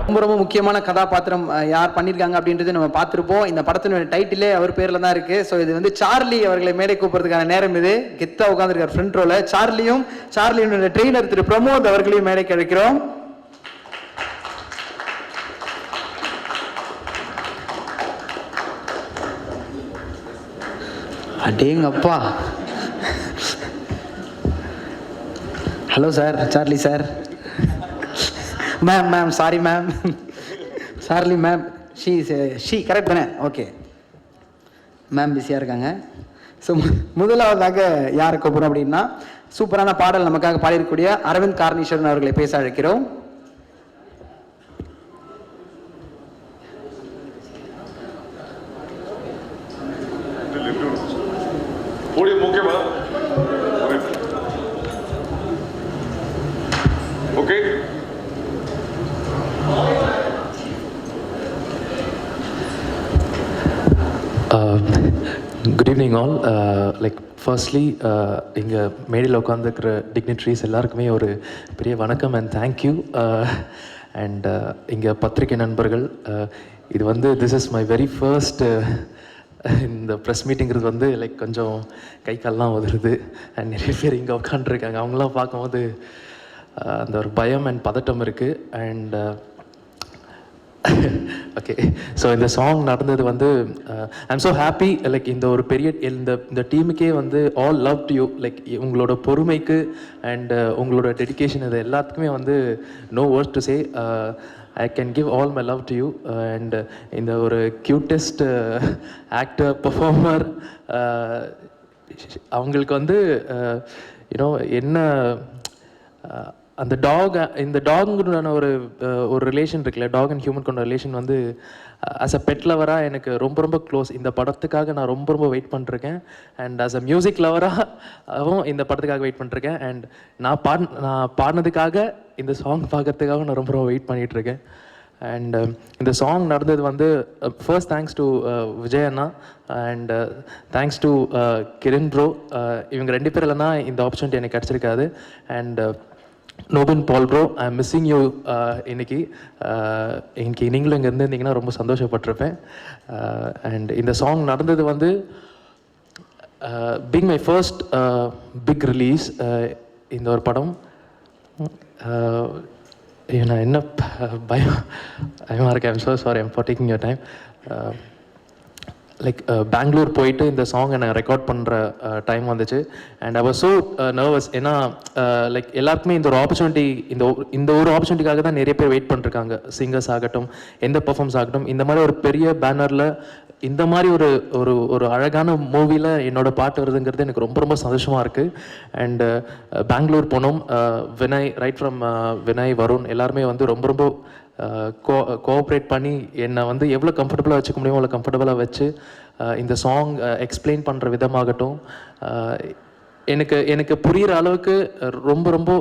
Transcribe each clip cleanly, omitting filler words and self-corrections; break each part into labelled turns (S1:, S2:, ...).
S1: ரொம்ப ரொம்ப முக்கியமான கதாபாத்திரம் யார் பண்ணியிருக்காங்க அப்படின்றது நம்ம பார்த்துருப்போம். இந்த படத்தினுடைய டைட்டிலே அவர் பேரில் தான் இருக்குது. ஸோ இது வந்து சார்லி அவர்களை மேடை கூப்பிட்றதுக்கான நேரம் இது. கெத்தாக உட்காந்துருக்கார் ஃப்ரண்ட் ரோல. சார்லியினுடைய ட்ரெயினர் திரு பிரமோத் அவர்களையும் மேடைக்கு அழைக்கிறோம். அடேங்கப்பா. Hello sir, Charlie sir. Ma'am sorry ma'am. Charlie ma'am, she correct தானே? ஓகே மேம் பிஸியாக இருக்காங்க. ஸோ முதலாவதாக யாரை கூப்பிடும் அப்படின்னா, சூப்பரான பாடல் நமக்காக பாடியிருக்கக்கூடிய அரவிந்த் கார்னீஸ்வரன் அவர்களை பேச அழைக்கிறோம்.
S2: Okay.
S3: Good evening all. Like firstly, இங்கே மேடையில் உட்காந்துருக்கிற டிக்னிட்ரிஸ் எல்லாருக்குமே ஒரு பெரிய வணக்கம் அண்ட் தேங்க்யூ. அண்ட் இங்கே பத்திரிகை நண்பர்கள், இது வந்து this is my very first இந்த ப்ரெஸ் மீட்டிங்கிறது வந்து லைக் கொஞ்சம் கை கால்லாம் உதறுது. அண்ட் நிறைய பேர் இங்கே உட்காந்துருக்காங்க. அவங்களாம் பார்க்கும்போது அந்த ஒரு பயம் அண்ட் பதட்டம் இருக்குது. அண்ட் ஓகே, ஸோ இந்த சாங் நடந்தது வந்து I am so happy. Like இந்த ஒரு பெரிய இந்த டீமுக்கே வந்து all love to you. Like உங்களோட பொறுமைக்கு அண்ட் உங்களோட டெடிக்கேஷன் இது எல்லாத்துக்குமே வந்து no words to say. I can give all my love to you. And இந்த ஒரு க்யூட்டஸ்ட் ஆக்டர் பர்ஃபார்மர் அவங்களுக்கு வந்து யூனோ என்ன அந்த இந்த டாகுன்னு ஒரு ரிலேஷன் இருக்குல்ல, டாக் அண்ட் ஹியூமன் கொண்ட ரிலேஷன் வந்து ஆஸ் அ பெட் லவராக எனக்கு ரொம்ப ரொம்ப க்ளோஸ். இந்த படத்துக்காக நான் ரொம்ப ரொம்ப வெயிட் பண்ணிருக்கேன். அண்ட் ஆஸ் அ மியூசிக் லவராகவும் இந்த படத்துக்காக வெயிட் பண்ணிருக்கேன். அண்ட் நான் பாடினதுக்காக இந்த சாங் பார்க்கறதுக்காக நான் ரொம்ப ரொம்ப வெயிட் பண்ணிகிட்ருக்கேன். அண்ட் இந்த சாங் நடந்தது வந்து ஃபர்ஸ்ட் தேங்க்ஸ் டு விஜய் அண்ணா and thanks to Kiran bro. இவங்க ரெண்டு பேர் இல்லைன்னா இந்த ஆப்பர்ச்சுனிட்டி எனக்கு கிடச்சிருக்காது. And Nobin Paul bro, I am missing you. இன்னைக்கு நீங்களும் இங்கே இருந்திருந்தீங்கன்னா ரொம்ப சந்தோஷப்பட்டிருப்பேன். அண்ட் இந்த சாங் நடந்தது வந்து being my first big release இந்த ஒரு படம். நான் என்ன பயமாக இருக்கேன். I'm so sorry, I'm for taking your time. Like Bangalore போயிட்டு இந்த சாங்கை நான் ரெக்கார்ட் பண்ணுற டைம் வந்துச்சு. And I was so nervous. ஏன்னா லைக் எல்லாருக்குமே இந்த ஒரு ஆப்பர்ச்சுனிட்டி இந்த ஒரு ஆப்பர்ச்சுனிட்டிக்காக தான் நிறைய பேர் வெயிட் பண்ணிருக்காங்க. சிங்கர்ஸ் ஆகட்டும், எந்த பர்ஃபார்மன்ஸ் ஆகட்டும். இந்த மாதிரி ஒரு பெரிய பேனரில் இந்த மாதிரி ஒரு அழகான மூவியில் என்னோட பாட்டு வருதுங்கிறது எனக்கு ரொம்ப ரொம்ப சந்தோஷமாக இருக்குது. அண்டு பெங்களூர் போனோம். வினய், ரைட் ஃப்ரம் வினய், வருண் எல்லாருமே வந்து ரொம்ப ரொம்ப கோஆப்ரேட் பண்ணி என்னை வந்து எவ்வளோ கம்ஃபர்டபுளாக வச்சுக்க முடியுமோ அவ்வளோ கம்ஃபர்டபுளாக வச்சு இந்த சாங் எக்ஸ்பிளைன் பண்ணுற விதமாகட்டும், எனக்கு புரிகிற அளவுக்கு ரொம்ப ரொம்ப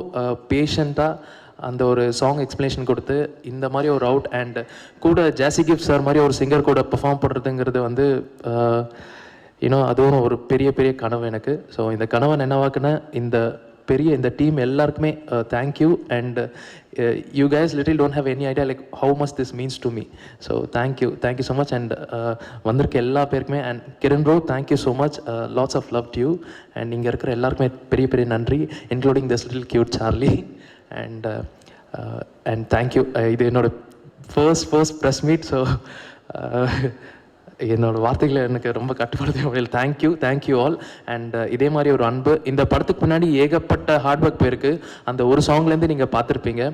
S3: பேஷண்ட்டாக அந்த ஒரு சாங் எக்ஸ்பிளேஷன் கொடுத்து இந்த மாதிரி ஒரு அவுட் அண்ட் கூட ஜாசி கிஃப்ட் சார் மாதிரி ஒரு சிங்கர் கூட பெர்ஃபார்ம் பண்ணுறதுங்கிறது வந்து யூனோ அதுவும் ஒரு பெரிய பெரிய கனவு எனக்கு. ஸோ இந்த கனவை நினைவாக்குன இந்த டீம் எல்லாருக்குமே thank you. And you guys little don't have any idea like how much this means to me. So thank you so much. And வந்திருக்க எல்லா பேருக்குமே and Kiran bro, thank you so much. Lots of love to you. And இங்கே இருக்கிற எல்லாருக்குமே பெரிய பெரிய நன்றி, including this little cute Charlie. And thank you. இது என்னோட ஃபர்ஸ்ட் ப்ரெஸ் மீட். ஸோ என்னோடய வார்த்தைகளை எனக்கு ரொம்ப கட்டுப்படுத்த முடியல. Thank you all. அண்ட் இதே மாதிரி ஒரு அன்பு இந்த படத்துக்கு முன்னாடி ஏகப்பட்ட ஹார்ட் ஒர்க் போயிருக்கு. அந்த ஒரு சாங்லேருந்து நீங்கள் பார்த்துருப்பீங்க.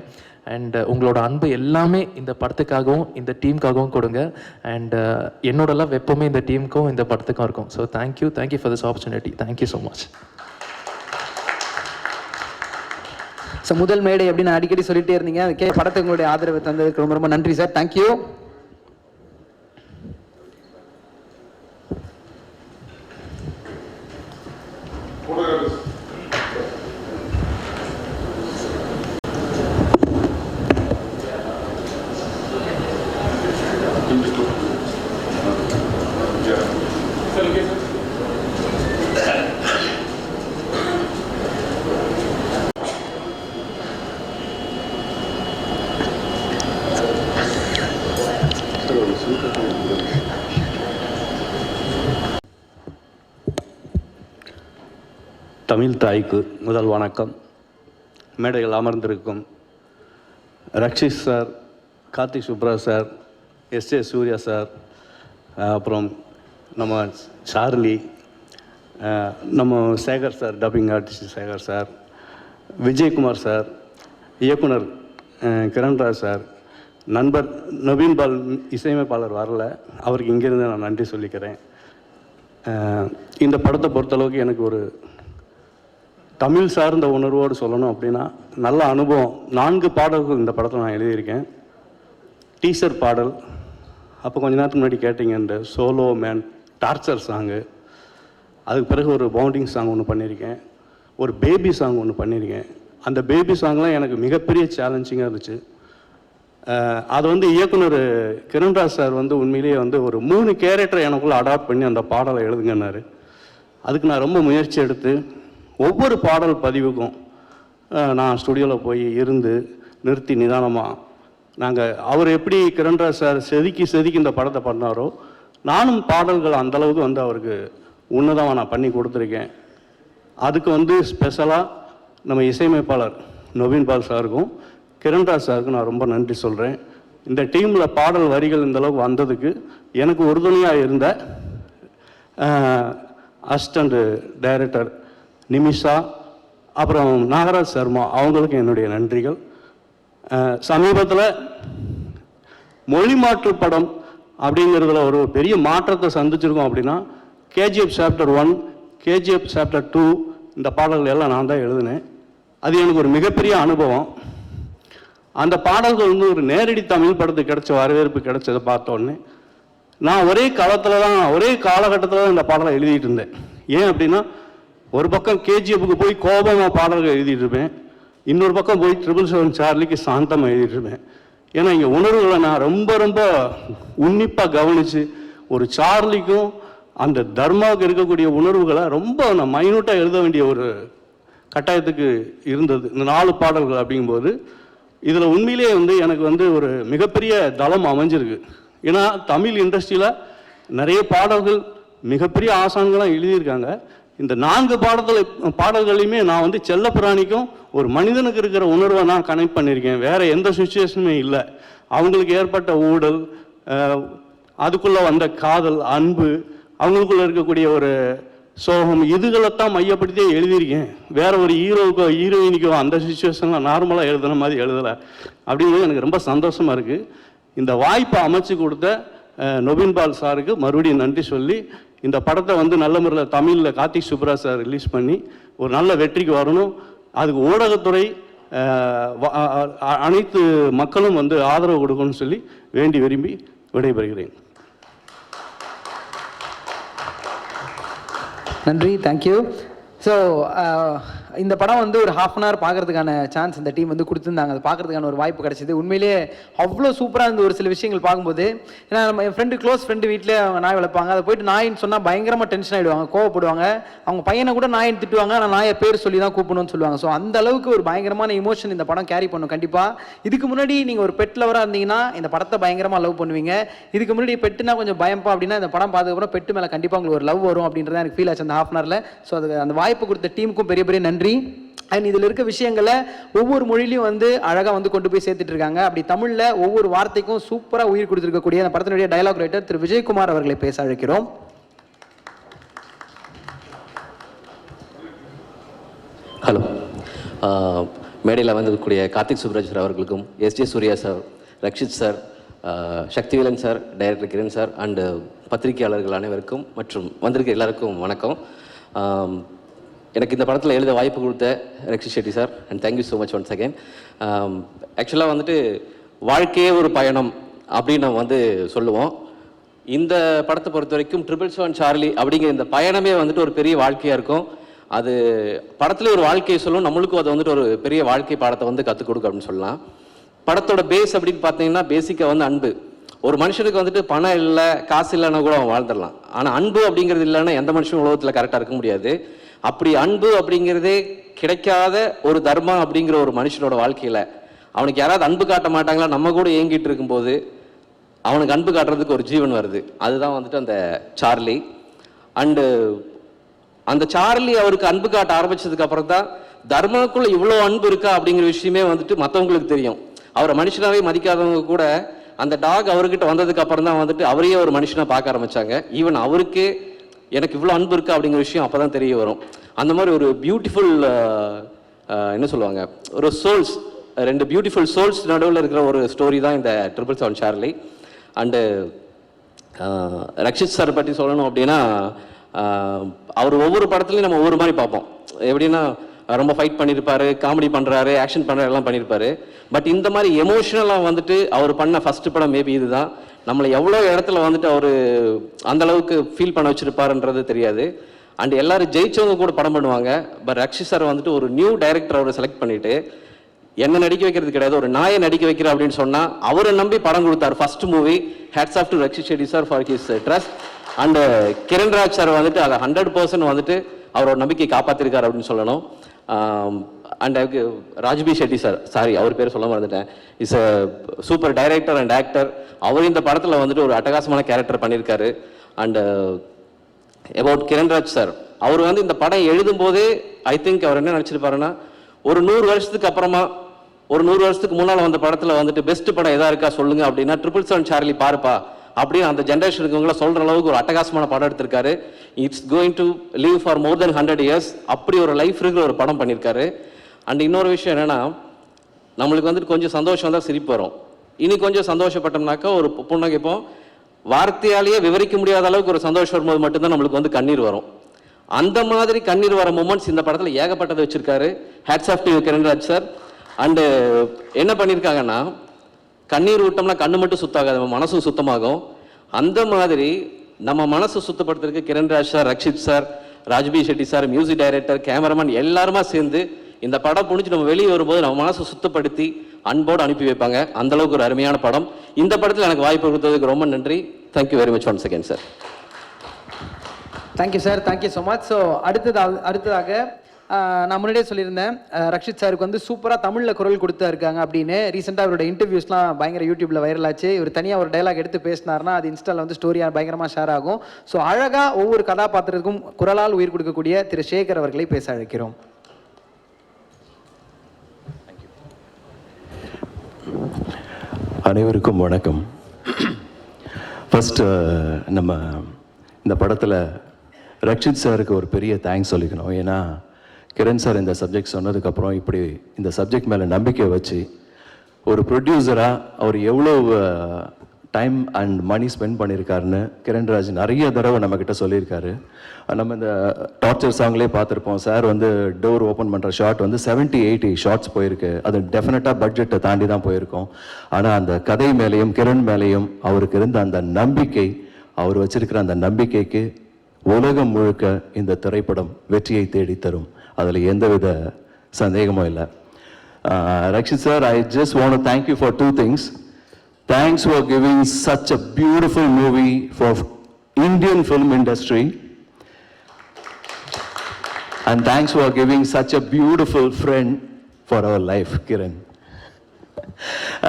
S3: அண்ட் உங்களோட அன்பு எல்லாமே இந்த படத்துக்காகவும் இந்த டீமுக்காகவும் கொடுங்க. அண்ட் என்னோட லவ் எப்போவுமே இந்த டீமுக்கும் இந்த படத்துக்கும் இருக்கும். So thank you for this opportunity. Thank you so much.
S1: So முதல் மேடை அப்படின்னு அடிக்கடி சொல்லிட்டே இருந்தீங்க. அதுக்கே படத்துங்களுடைய ஆதரவு தந்ததுக்கு ரொம்ப ரொம்ப நன்றி சார். தேங்க்யூ.
S2: தமிழ் தாய்க்கு முதல் வணக்கம். மேடையில் அமர்ந்திருக்கும் Rakshit sir, Karthik Subraj sir, SA Surya sir, அப்புறம் நம்ம சார்லி, நம்ம Sekar sir, dubbing artist Sekar sir, Vijayakumar sir, இயக்குனர் கிரண்ராஜ் சார், நண்பர் நவீன் பால் இசையமைப்பாளர் வரல, அவருக்கு இங்கேருந்து நான் நன்றி சொல்லிக்கிறேன். இந்த படத்தை பொறுத்தளவுக்கு எனக்கு ஒரு தமிழ் சார்ந்த உணர்வோடு சொல்லணும் அப்படின்னா நல்ல அனுபவம். 4 பாடல்கள் இந்த படத்தில் நான் எழுதியிருக்கேன். டீசர் பாடல், அப்போ கொஞ்ச நேரத்துக்கு முன்னாடி கேட்டிங்க இந்த சோலோ மேன் டார்ச்சர் சாங்கு, அதுக்கு பிறகு ஒரு பவுண்டிங் சாங் ஒன்று பண்ணியிருக்கேன், ஒரு பேபி சாங் ஒன்று பண்ணியிருக்கேன். அந்த பேபி சாங்லாம் எனக்கு மிகப்பெரிய சேலஞ்சிங்காக இருந்துச்சு. அது வந்து இயக்குனர் கிரண்ராஜ் சார் வந்து உண்மையிலேயே வந்து ஒரு 3 கேரக்டரை எனக்குள்ளே அடாப்ட் பண்ணி அந்த பாடலை எழுதுங்கன்னாரு. அதுக்கு நான் ரொம்ப முயற்சி எடுத்து ஒவ்வொரு பாடல் பதிவுக்கும் நான் ஸ்டுடியோவில் போய் இருந்து நிறுத்தி நிதானமாக நாங்கள் அவர் எப்படி கிரண்ராஜ் சார் செதுக்கி இந்த படத்தை பண்ணாரோ நானும் பாடல்கள் அந்தளவுக்கு வந்து அவருக்கு உன்னதமாக நான் பண்ணி கொடுத்துருக்கேன். அதுக்கு வந்து ஸ்பெஷலாக நம்ம இசையமைப்பாளர் நவீன் பால் சாருக்கும் கிரண்ராஜ் சாருக்கும் நான் ரொம்ப நன்றி சொல்கிறேன். இந்த டீமில் பாடல் வரிகள் இந்தளவுக்கு வந்ததுக்கு எனக்கு உறுதுணையாக இருந்த அசிஸ்டண்ட் டைரக்டர் நிமிஷா, அப்புறம் நாகராஜ் சர்மா, அவங்களுக்கு என்னுடைய நன்றிகள். சமீபத்தில் மொழி மாற்று படம் அப்படிங்கிறதுல ஒரு பெரிய மாற்றத்தை சந்திச்சிருக்கோம். அப்படின்னா கேஜிஎஃப் சாப்டர் 1, கேஜிஎஃப் சாப்டர் 2 இந்த பாடல்கள் எல்லாம் நான் தான் எழுதினேன். அது எனக்கு ஒரு மிகப்பெரிய அனுபவம். அந்த பாடல்கள் வந்து ஒரு நேரடி தமிழ் படத்துக்கு கிடைச்ச வரவேற்பு கிடைச்சதை பார்த்தோன்னே நான் ஒரே காலகட்டத்தில் தான் இந்த பாடலை எழுதிட்டு இருந்தேன். ஏன் அப்படின்னா ஒரு பக்கம் கேஜிஎஃப்க்கு போய் கோபமாக பாடல்கள் எழுதிட்டு இருப்பேன், இன்னொரு பக்கம் போய் 777 சார்லிக்கு சாந்தமாக எழுதிட்டு இருப்பேன். ஏன்னா இங்கே உணர்வுகளை நான் ரொம்ப ரொம்ப உன்னிப்பாக கவனித்து ஒரு சார்லிக்கும் அந்த தர்மாவுக்கு இருக்கக்கூடிய உணர்வுகளை ரொம்ப நான் மைனூட்டாக எழுத வேண்டிய ஒரு கட்டாயத்துக்கு இருந்தது இந்த 4 பாடல்கள். அப்படிங்கும்போது இதில் உண்மையிலே வந்து எனக்கு வந்து ஒரு மிகப்பெரிய தளம் அமைஞ்சிருக்கு. ஏன்னா தமிழ் இண்டஸ்ட்ரியில் நிறைய பாடல்கள் மிகப்பெரிய ஆசான்களாம் எழுதியிருக்காங்க. இந்த 4 பாடல்களையுமே நான் வந்து செல்லப்பிராணிக்கும் ஒரு மனிதனுக்கு இருக்கிற உணர்வை நான் கனெக்ட் பண்ணியிருக்கேன். வேறு எந்த சுச்சுவேஷனுமே இல்லை. அவங்களுக்கு ஏற்பட்ட ஊழல், அதுக்குள்ளே வந்த காதல், அன்பு, அவங்களுக்குள்ளே இருக்கக்கூடிய ஒரு சோகம், இதுகளைத்தான் மையப்படுத்தியே எழுதியிருக்கேன். வேறு ஒரு ஹீரோவுக்கோ ஹீரோயினிக்கோ அந்த சுச்சுவேஷனில் நார்மலாக எழுதுன மாதிரி எழுதலை. அப்படிங்கிறது எனக்கு ரொம்ப சந்தோஷமாக இருக்குது. இந்த வாய்ப்பை அமைச்சு கொடுத்த நவீன் பால் சாருக்கு மறுபடியும் நன்றி சொல்லி இந்த படத்தை வந்து நல்ல முறையில் தமிழில் கார்த்திக் சுப்ராஜ் சார் ரிலீஸ் பண்ணி ஒரு நல்ல வெற்றிக்கு வரணும். அதுக்கு ஊடகத்துறை அனைத்து மக்களும் வந்து ஆதரவு கொடுக்கணும்னு சொல்லி வேண்டி விரும்பி விடைபெறுகிறேன்.
S1: நன்றி, தேங்க்யூ. ஸோ இந்த படம் வந்து ஒரு ½ அன் ஹவர் பார்க்கறதுக்கான சான்ஸ் இந்த டீம் வந்து கொடுத்துருந்தாங்க. அது பார்க்கறதுக்கான ஒரு வாய்ப்பு கிடைச்சிது. உண்மையிலேயே அவ்வளோ சூப்பராக இருந்த ஒரு சில விஷயங்கள் பார்க்கும்போது, ஏன்னா நம்ம என் ஃப்ரெண்டு க்ளோஸ் ஃப்ரெண்டு வீட்டிலே அவங்க நாய் வளர்ப்பாங்க. அதை போயிட்டு நாயின்னு சொன்னால் பயங்கரமாக டென்ஷன் ஆகிடுவாங்க, கோவப்படுவாங்க. அவங்க பையனை கூட நாயின்னு திட்டுவாங்க, ஆனால் நாயை பேர் சொல்லி தான் கூப்பிடணும்னு சொல்லுவாங்க. ஸோ அந்த அளவுக்கு ஒரு பயங்கரமான இமோஷன் இந்த படம் கேரி பண்ணும். கண்டிப்பாக இதுக்கு முன்னாடி நீங்கள் ஒரு பெட் லவராக இருந்தீங்கன்னா இந்த படத்தை பயங்கரமாக லவ் பண்ணுவீங்க. இதுக்கு முன்னாடி பெட்டுனா கொஞ்சம் பயம்பா அப்படின்னா இந்த படம் பார்த்ததுக்கப்புறம் பெட்டு மேலே கண்டிப்பாக உங்களுக்கு ஒரு லவ் வரும் அப்படின்றத எனக்கு ஃபீல் ஆச்சு அந்த ½ அன் ஹவரில். ஸோ அதுக்கு அந்த வாய்ப்பு கொடுத்த டீமுக்கும் பெரிய பெரிய நன்றி. அண்ட் இதில் இருக்க விஷயங்களை ஒவ்வொரு மொழியிலையும் வந்து அழகாக வந்து கொண்டு போய் சேர்த்துட்டு இருக்காங்க. அப்படி தமிழில் ஒவ்வொரு வார்த்தைக்கும் சூப்பராக உயிர் கொடுத்துருக்கக்கூடிய அந்த படத்தினுடைய டயலாக் ரைட்டர் திரு விஜயகுமார் அவர்களை பேச அழைக்கிறோம்.
S4: ஹலோ. மேடையில் வந்திருக்கக்கூடிய கார்த்திக் சுப்ராஜ் சார் அவர்களுக்கும், SJ Surya sir, Rakshit sir, Sakthivelan sir, director Kiran sir and பத்திரிகையாளர்கள் அனைவருக்கும் மற்றும் வந்திருக்க எல்லாருக்கும் வணக்கம். எனக்கு இந்த படத்தில் எழுத வாய்ப்பு கொடுத்த Rakshit Shetty sir, and thank you so much once again. ஆக்சுவலாக வந்துட்டு வாழ்க்கையே ஒரு பயணம் அப்படின்னு நம்ம வந்து சொல்லுவோம். இந்த படத்தை பொறுத்த வரைக்கும் 777 சார்லி அப்படிங்கிற இந்த பயணமே வந்துட்டு ஒரு பெரிய வாழ்க்கையாக இருக்கும். அது படத்துல ஒரு வாழ்க்கையை சொல்லும், நம்மளுக்கும் அதை வந்துட்டு ஒரு பெரிய வாழ்க்கை பாடத்தை வந்து கற்றுக் கொடுக்கும் அப்படின்னு சொல்லலாம். படத்தோட பேஸ் அப்படின்னு பார்த்தீங்கன்னா பேசிக்காக வந்து அன்பு. ஒரு மனுஷனுக்கு வந்துட்டு பணம் இல்லை, காசு இல்லைன்னா கூட அவன் வாழ்ந்துடலாம். ஆனால் அன்பு அப்படிங்கிறது இல்லைன்னா எந்த மனுஷனும் உலகத்தில் கரெக்டாக இருக்க முடியாது. அப்படி அன்பு அப்படிங்கிறதே கிடைக்காத ஒரு தர்மம் அப்படிங்கிற ஒரு மனுஷனோட வாழ்க்கையில் அவனுக்கு யாராவது அன்பு காட்ட மாட்டாங்களா, நம்ம கூட ஏங்கிட்டு இருக்கும்போது அவனுக்கு அன்பு காட்டுறதுக்கு ஒரு ஜீவன் வருது. அதுதான் வந்துட்டு அந்த சார்லி. அண்டு அந்த சார்லி அவருக்கு அன்பு காட்ட ஆரம்பிச்சதுக்கு அப்புறம் தான் தர்மாக்குள்ள இவ்வளோ அன்பு இருக்கா அப்படிங்கிற விஷயமே வந்துட்டு மற்றவங்களுக்கு தெரியும். அவரை மனுஷனாவே மதிக்காதவங்க கூட அந்த டாக் அவர்கிட்ட வந்ததுக்கு அப்புறம் தான் வந்துட்டு அவரையே ஒரு மனுஷனாக பார்க்க ஆரம்பிச்சாங்க. ஈவன் அவருக்கே எனக்கு இவ்வளோ அன்பு இருக்கா அப்படிங்கிற விஷயம் அப்போ தான் தெரிய வரும். அந்த மாதிரி ஒரு பியூட்டிஃபுல் என்ன சொல்லுவாங்க, ஒரு சோல்ஸ், 2 பியூட்டிஃபுல் சோல்ஸ் நடுவில் இருக்கிற ஒரு ஸ்டோரி தான் இந்த 777 சார்லி. அண்டு ரக்ஷித் சார் பற்றி சொல்லணும் அப்படின்னா, அவர் ஒவ்வொரு படத்துலையும் நம்ம ஒவ்வொரு மாதிரி பார்ப்போம். எப்படின்னா ரொம்ப ஃபைட் பண்ணியிருப்பாரு, காமெடி பண்ணுறாரு, ஆக்ஷன் பண்ணுறாரு, எல்லாம் பண்ணியிருப்பாரு. பட் இந்த மாதிரி எமோஷ்னலாக வந்துட்டு அவர் பண்ண ஃபஸ்ட்டு படம் மேபி இதுதான். நம்மளை எவ்வளோ இடத்துல வந்துட்டு அவர் அந்தளவுக்கு ஃபீல் பண்ண வச்சுருப்பாருன்றது தெரியாது. அண்ட் எல்லாரும் ஜெயிச்சவங்க கூட படம் பண்ணுவாங்க. பட் ரக்ஷித் சார் வந்துட்டு ஒரு நியூ டைரக்டர் அவரை செலக்ட் பண்ணிவிட்டு என்ன நடிக்க வைக்கிறது கிடையாது, ஒரு நாயை நடிக்க வைக்கிற அப்படின்னு சொன்னால் அவரை நம்பி படம் கொடுத்தார். First movie. Hats off to Rakshit Shetty sir for his trust. And Kiranraj sir வந்துட்டு அதை 100% வந்துட்டு அவரோட நம்பிக்கை காப்பாற்றிருக்காரு அப்படின்னு சொல்லணும். And Raj B Shetty sir, sorry அவர் பேர் சொல்ல மறந்துட்டேன், is a super director and actor. அவர் இந்த படத்தில் வந்துட்டு ஒரு அட்டகாசமான கேரக்டர் பண்ணியிருக்காரு. அண்ட் அபவுட் கிரண்ராஜ் சார், அவர் வந்து இந்த படம் எழுதும் போதே ஐ திங்க் அவர் என்ன நினச்சிருப்பாருன்னா, ஒரு 100 வருஷத்துக்கு அப்புறமா, ஒரு 100 வருஷத்துக்கு முன்னால் வந்த படத்தில் வந்துட்டு பெஸ்ட் படம் எதா இருக்கா சொல்லுங்க அப்படின்னா 777 சார்லி பாருப்பா அப்படின்னு அந்த ஜென்ரேஷனுக்கு சொல்கிற அளவுக்கு ஒரு அட்டகாசமான படம் எடுத்திருக்காரு. It's going to live for more then 100 years. அப்படி ஒரு லைஃப் இருக்கிற ஒரு படம் பண்ணியிருக்காரு. அண்ட் இன்னொரு விஷயம் என்னென்னா, நம்மளுக்கு வந்துட்டு கொஞ்சம் சந்தோஷம் தான் சிரிப்பு வரும். இனி கொஞ்சம் சந்தோஷப்பட்டோம்னாக்கா ஒரு புன்னகைப்போம். வார்த்தையாலேயே விவரிக்க முடியாத அளவுக்கு ஒரு சந்தோஷம் வரும்போது மட்டும்தான் நம்மளுக்கு வந்து கண்ணீர் வரும். அந்த மாதிரி கண்ணீர் வர மூமெண்ட்ஸ் இந்த படத்தில் ஏகப்பட்டதை வச்சிருக்காரு. Hats off to Kiranraj sir. And என்ன பண்ணியிருக்காங்கன்னா, கண்ணீர் விட்டோம்னா கண்ணு மட்டும் சுத்தாகாது, நம்ம மனசும் சுத்தமாகும். அந்த மாதிரி நம்ம மனசு சுத்தப்படுத்துறதுக்கு Kiranraj sir, Rakshit sir, Raj B Shetty sir, music director, cameraman எல்லாருமா சேர்ந்து இந்த படம் புடிச்சு நம்ம வெளியே வரும்போது நம்ம மனசை சுத்தப்படுத்தி அன்போடு அனுப்பி வைப்பாங்க. அந்த அளவுக்கு ஒரு அருமையான படம். இந்த படத்தில் எனக்கு வாய்ப்பு கொடுத்ததுக்கு ரொம்ப நன்றி. Thank you very much once again sir.
S1: Thank you sir, thank you so much. So அடுத்ததாக நான் முன்னாடியே சொல்லியிருந்தேன், ரக்ஷித் சாருக்கு வந்து சூப்பராக தமிழில் குரல் கொடுத்தா இருக்காங்க அப்படின்னு. ரீசெண்டாக அவரோட இன்டர்வியூஸ்லாம் பயங்கர யூடியூப்பில் வைரல் ஆச்சு. இவர் தனியாக ஒரு டைலாக் எடுத்து பேசினார்னா அது இன்ஸ்டாவில் வந்து ஸ்டோரியாக பயங்கரமாக ஷேர் ஆகும். ஸோ அழகாக ஒவ்வொரு கதாபாத்திரத்துக்கும் குரலால் உயிர் கொடுக்கக்கூடிய திரு சேகர் அவர்களை பேச அழைக்கிறோம்.
S5: அனைவருக்கும் வணக்கம். ஃபஸ்ட்டு நம்ம இந்த படத்தில் ரக்ஷித் சாருக்கு ஒரு பெரிய தேங்க்ஸ் சொல்லிக்கணும். ஏன்னா கிரண் சார் இந்த சப்ஜெக்ட் சொன்னதுக்கப்புறம் இப்படி இந்த சப்ஜெக்ட் மேலே நம்பிக்கை வச்சு ஒரு ப்ரொடியூசராக அவர் எவ்வளோ டைம் அண்ட் மணி ஸ்பெண்ட் பண்ணியிருக்காருன்னு கிரண்ராஜ் நிறைய தடவை நம்மக்கிட்ட சொல்லியிருக்காரு. நம்ம இந்த டார்ச்சர் சாங்லேயே பார்த்துருப்போம், சார் வந்து டோர் ஓப்பன் பண்ணுற ஷாட் வந்து 70-80 ஷார்ட்ஸ் போயிருக்கு. அது டெஃபினட்டாக பட்ஜெட்டை தாண்டி தான் போயிருக்கோம். ஆனால் அந்த கதை மேலேயும் கிரண் மேலேயும் அவருக்கு இருந்த அந்த நம்பிக்கை, அவர் வச்சிருக்கிற அந்த நம்பிக்கைக்கு உலகம் முழுக்க இந்த திரைப்படம் வெற்றியை தேடி தரும். அதில் எந்தவித சந்தேகமும் இல்லை. Rakshit sir, I just want to thank you for 2 things. Thanks for giving such a beautiful movie for Indian film industry. And thanks for giving such a beautiful friend for our life, Kiran.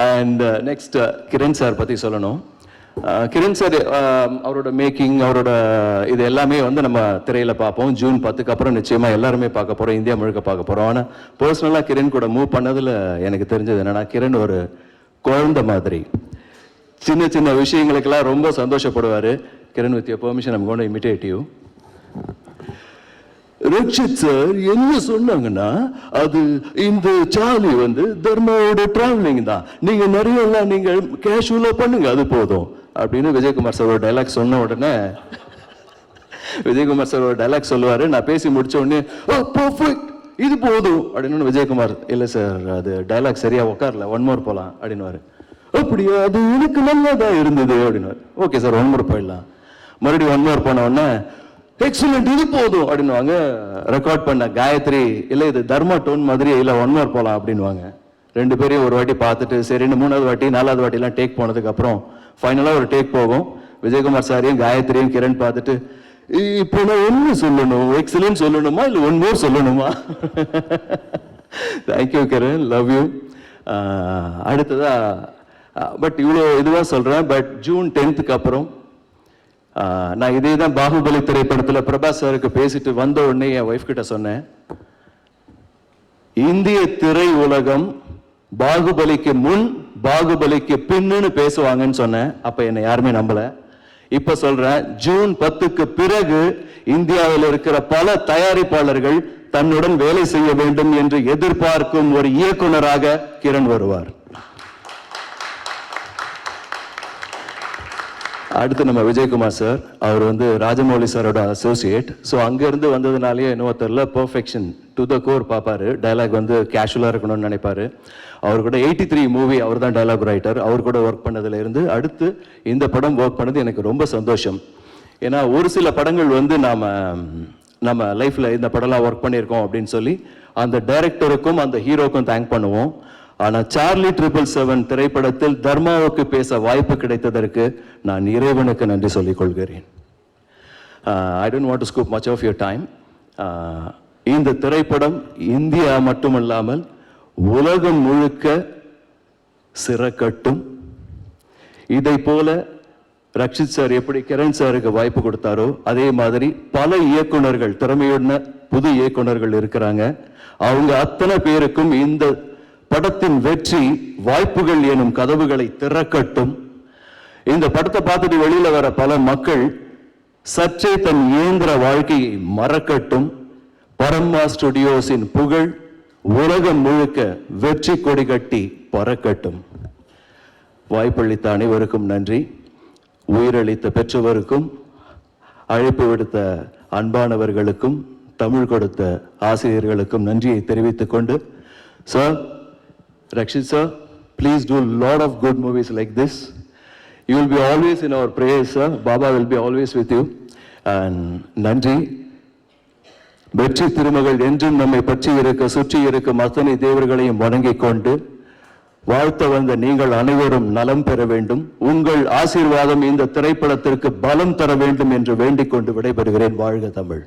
S5: And next, Kiran sir பற்றி சொல்லணும். Kiran sir அவரோட making, அவரோட இது எல்லாமே வந்து நம்ம திரையில் பார்ப்போம். ஜூன் 10க்கு அப்புறம் நிச்சயமாக எல்லாருமே பார்க்க போகிறோம், இந்தியா முழுக்க பார்க்க போகிறோம். ஆனால் பர்சனலாக கிரண் கூட மூவ் பண்ணதில் எனக்கு தெரிஞ்சது என்னென்னா, கிரண் ஒரு குழந்தை மாதிரி சின்ன சின்ன விஷயங்களுக்கெல்லாம் ரொம்ப சந்தோஷப்படுவார். Kiran, with your permission I'm going to imitate you. Rakshit sir என்ன சொன்னாங்கன்னா, அது இந்த சார்லி வந்து தர்மாவோட டிராவலிங் தான், நீங்கள் நிறைய எல்லாம் நீங்கள் கேஷுவலாக பண்ணுங்க, அது போதும் அப்படின்னு விஜயகுமார் சார் ஒரு டைலாக் சொன்ன உடனே விஜயகுமார் சார் ஒரு டைலாக் சொல்லுவார். நான் பேசி முடிச்ச உடனே ஓ பர்ஃபெக்ட், இது போதும் அப்படின்னு விஜயகுமார், இல்லை சார் அது டைலாக் சரியாக உட்காரல, 1 more போகலாம் அப்படின்னுவார். அப்படியா, அது எனக்கு நல்லதாக இருந்தது அப்படின்னுவார். ஓகே சார் 1 more போயிடலாம். மறுபடியும் 1 more போன உடனே எக்ஸலண்ட், இது போதும் அப்படின்வாங்க. ரெக்கார்ட் பண்ண காயத்ரி, இல்லை இது தர்மா டோன் மாதிரி, இல்லை 1 more போகலாம் அப்படின்வாங்க. 2 பேரையும் ஒரு வாட்டி பார்த்துட்டு சரின்னு 3வது வாட்டி 4வது வாட்டிலாம் டேக் போனதுக்கப்புறம் ஃபைனலாக ஒரு டேக் போகும். விஜயகுமார் சாரையும் காயத்ரியும் கிரண் பார்த்துட்டு, இப்போ நான் ஒன்று சொல்லணும், எக்ஸலன்ட் சொல்லணுமா இல்லை 1 more சொல்லணுமா? Thank you Kiran, love you. அடுத்ததாக பட் இவ்வளோ இதுவாக சொல்கிறேன். பட் ஜூன் 10th அப்புறம் நான் இதே தான் பாகுபலி திரைப்படத்தில் பிரபாஸ் சாருக்கு பேசிட்டு வந்த உடனே என் ஒய்ஃப் கிட்ட சொன்னேன், இந்திய திரை உலகம் பாகுபலிக்கு முன் பாகுபலிக்கு பின்னுன்னு பேசுவாங்கன்னு சொன்னேன். அப்ப என்னை யாருமே நம்பல. இப்ப சொல்றேன், ஜூன் 10க்கு பிறகு இந்தியாவில் இருக்கிற பல தயாரிப்பாளர்கள் தன்னுடன் வேலை செய்ய வேண்டும் என்று எதிர்பார்க்கும் ஒரு இயக்குனராக கிரண் வருவார். அடுத்து நம்ம விஜயகுமார் சார், அவர் வந்து ராஜமௌலி சாரோட அசோசியேட். ஸோ அங்கேருந்து வந்ததுனாலே என்னவோ தெரியல, பர்ஃபெக்ஷன் டு த கோர் பார்ப்பாரு. டைலாக் வந்து கேஷுவலாக இருக்கணும்னு நினைப்பாரு. அவர் கூட 83 மூவி அவர் தான் டைலாக் ரைட்டர். அவர் கூட ஒர்க் பண்ணதுலேருந்து அடுத்து இந்த படம் ஒர்க் பண்ணது எனக்கு ரொம்ப சந்தோஷம். ஏன்னா ஒரு சில படங்கள் வந்து நம்ம லைஃப்பில் இந்த படம்லாம் ஒர்க் பண்ணியிருக்கோம் அப்படின்னு சொல்லி அந்த டைரக்டருக்கும் அந்த ஹீரோக்கும் தேங்க் பண்ணுவோம். ஆனால் சார்லி 777 திரைப்படத்தில் தர்மாவுக்கு பேச வாய்ப்பு கிடைத்ததற்கு நான் இறைவனுக்கு நன்றி சொல்லிக் கொள்கிறேன். I don't want to scoop much of your time. இந்த திரைப்படம் இந்தியா மட்டுமல்லாமல் உலகம் முழுக்க சிறக்கட்டும். இதை போல ரக்ஷித் சார் எப்படி கிரண் சாருக்கு வாய்ப்பு கொடுத்தாரோ அதே மாதிரி பல இயக்குனர்கள், திறமையுள்ள புது இயக்குனர்கள் இருக்கிறாங்க. அவங்க அத்தனை பேருக்கும் இந்த படத்தின் வெற்றி வாய்ப்புகள் எனும் கதவுகளை திறக்கட்டும். இந்த படத்தை பார்த்துட்டு வெளியில வர பல மக்கள் சற்றே தன் இயந்திர வாழ்க்கையை மறக்கட்டும். பரம்மா ஸ்டுடியோஸின் புகழ் உலகம் முழுக்க வெற்றி கொடி கட்டி பறக்கட்டும். வாய்ப்பளித்த அனைவருக்கும் நன்றி. உயிரளித்த பெற்றவருக்கும், அழைப்பு விடுத்த அன்பானவர்களுக்கும், தமிழ் கொடுத்த ஆசிரியர்களுக்கும் நன்றியை தெரிவித்துக் கொண்டு, sir, Rakshit sir, please do a lot of good movies like this. You will be always in our prayers, sir. Baba will be always with you. And நன்றி. வெற்றி திருமகள் என்றும் நம்மை பற்றி இருக்க சுற்றி இருக்கும் அத்தனை தேவர்களையும் வணங்கிக் கொண்டு வாழ்த்த வந்த நீங்கள் அனைவரும் நலம் பெற வேண்டும். உங்கள் ஆசீர்வாதம் இந்த திரைப்படத்திற்கு பலம் தர வேண்டும் என்று வேண்டிக் கொண்டு விடைபெறுகிறேன். வாழ்க தமிழ்.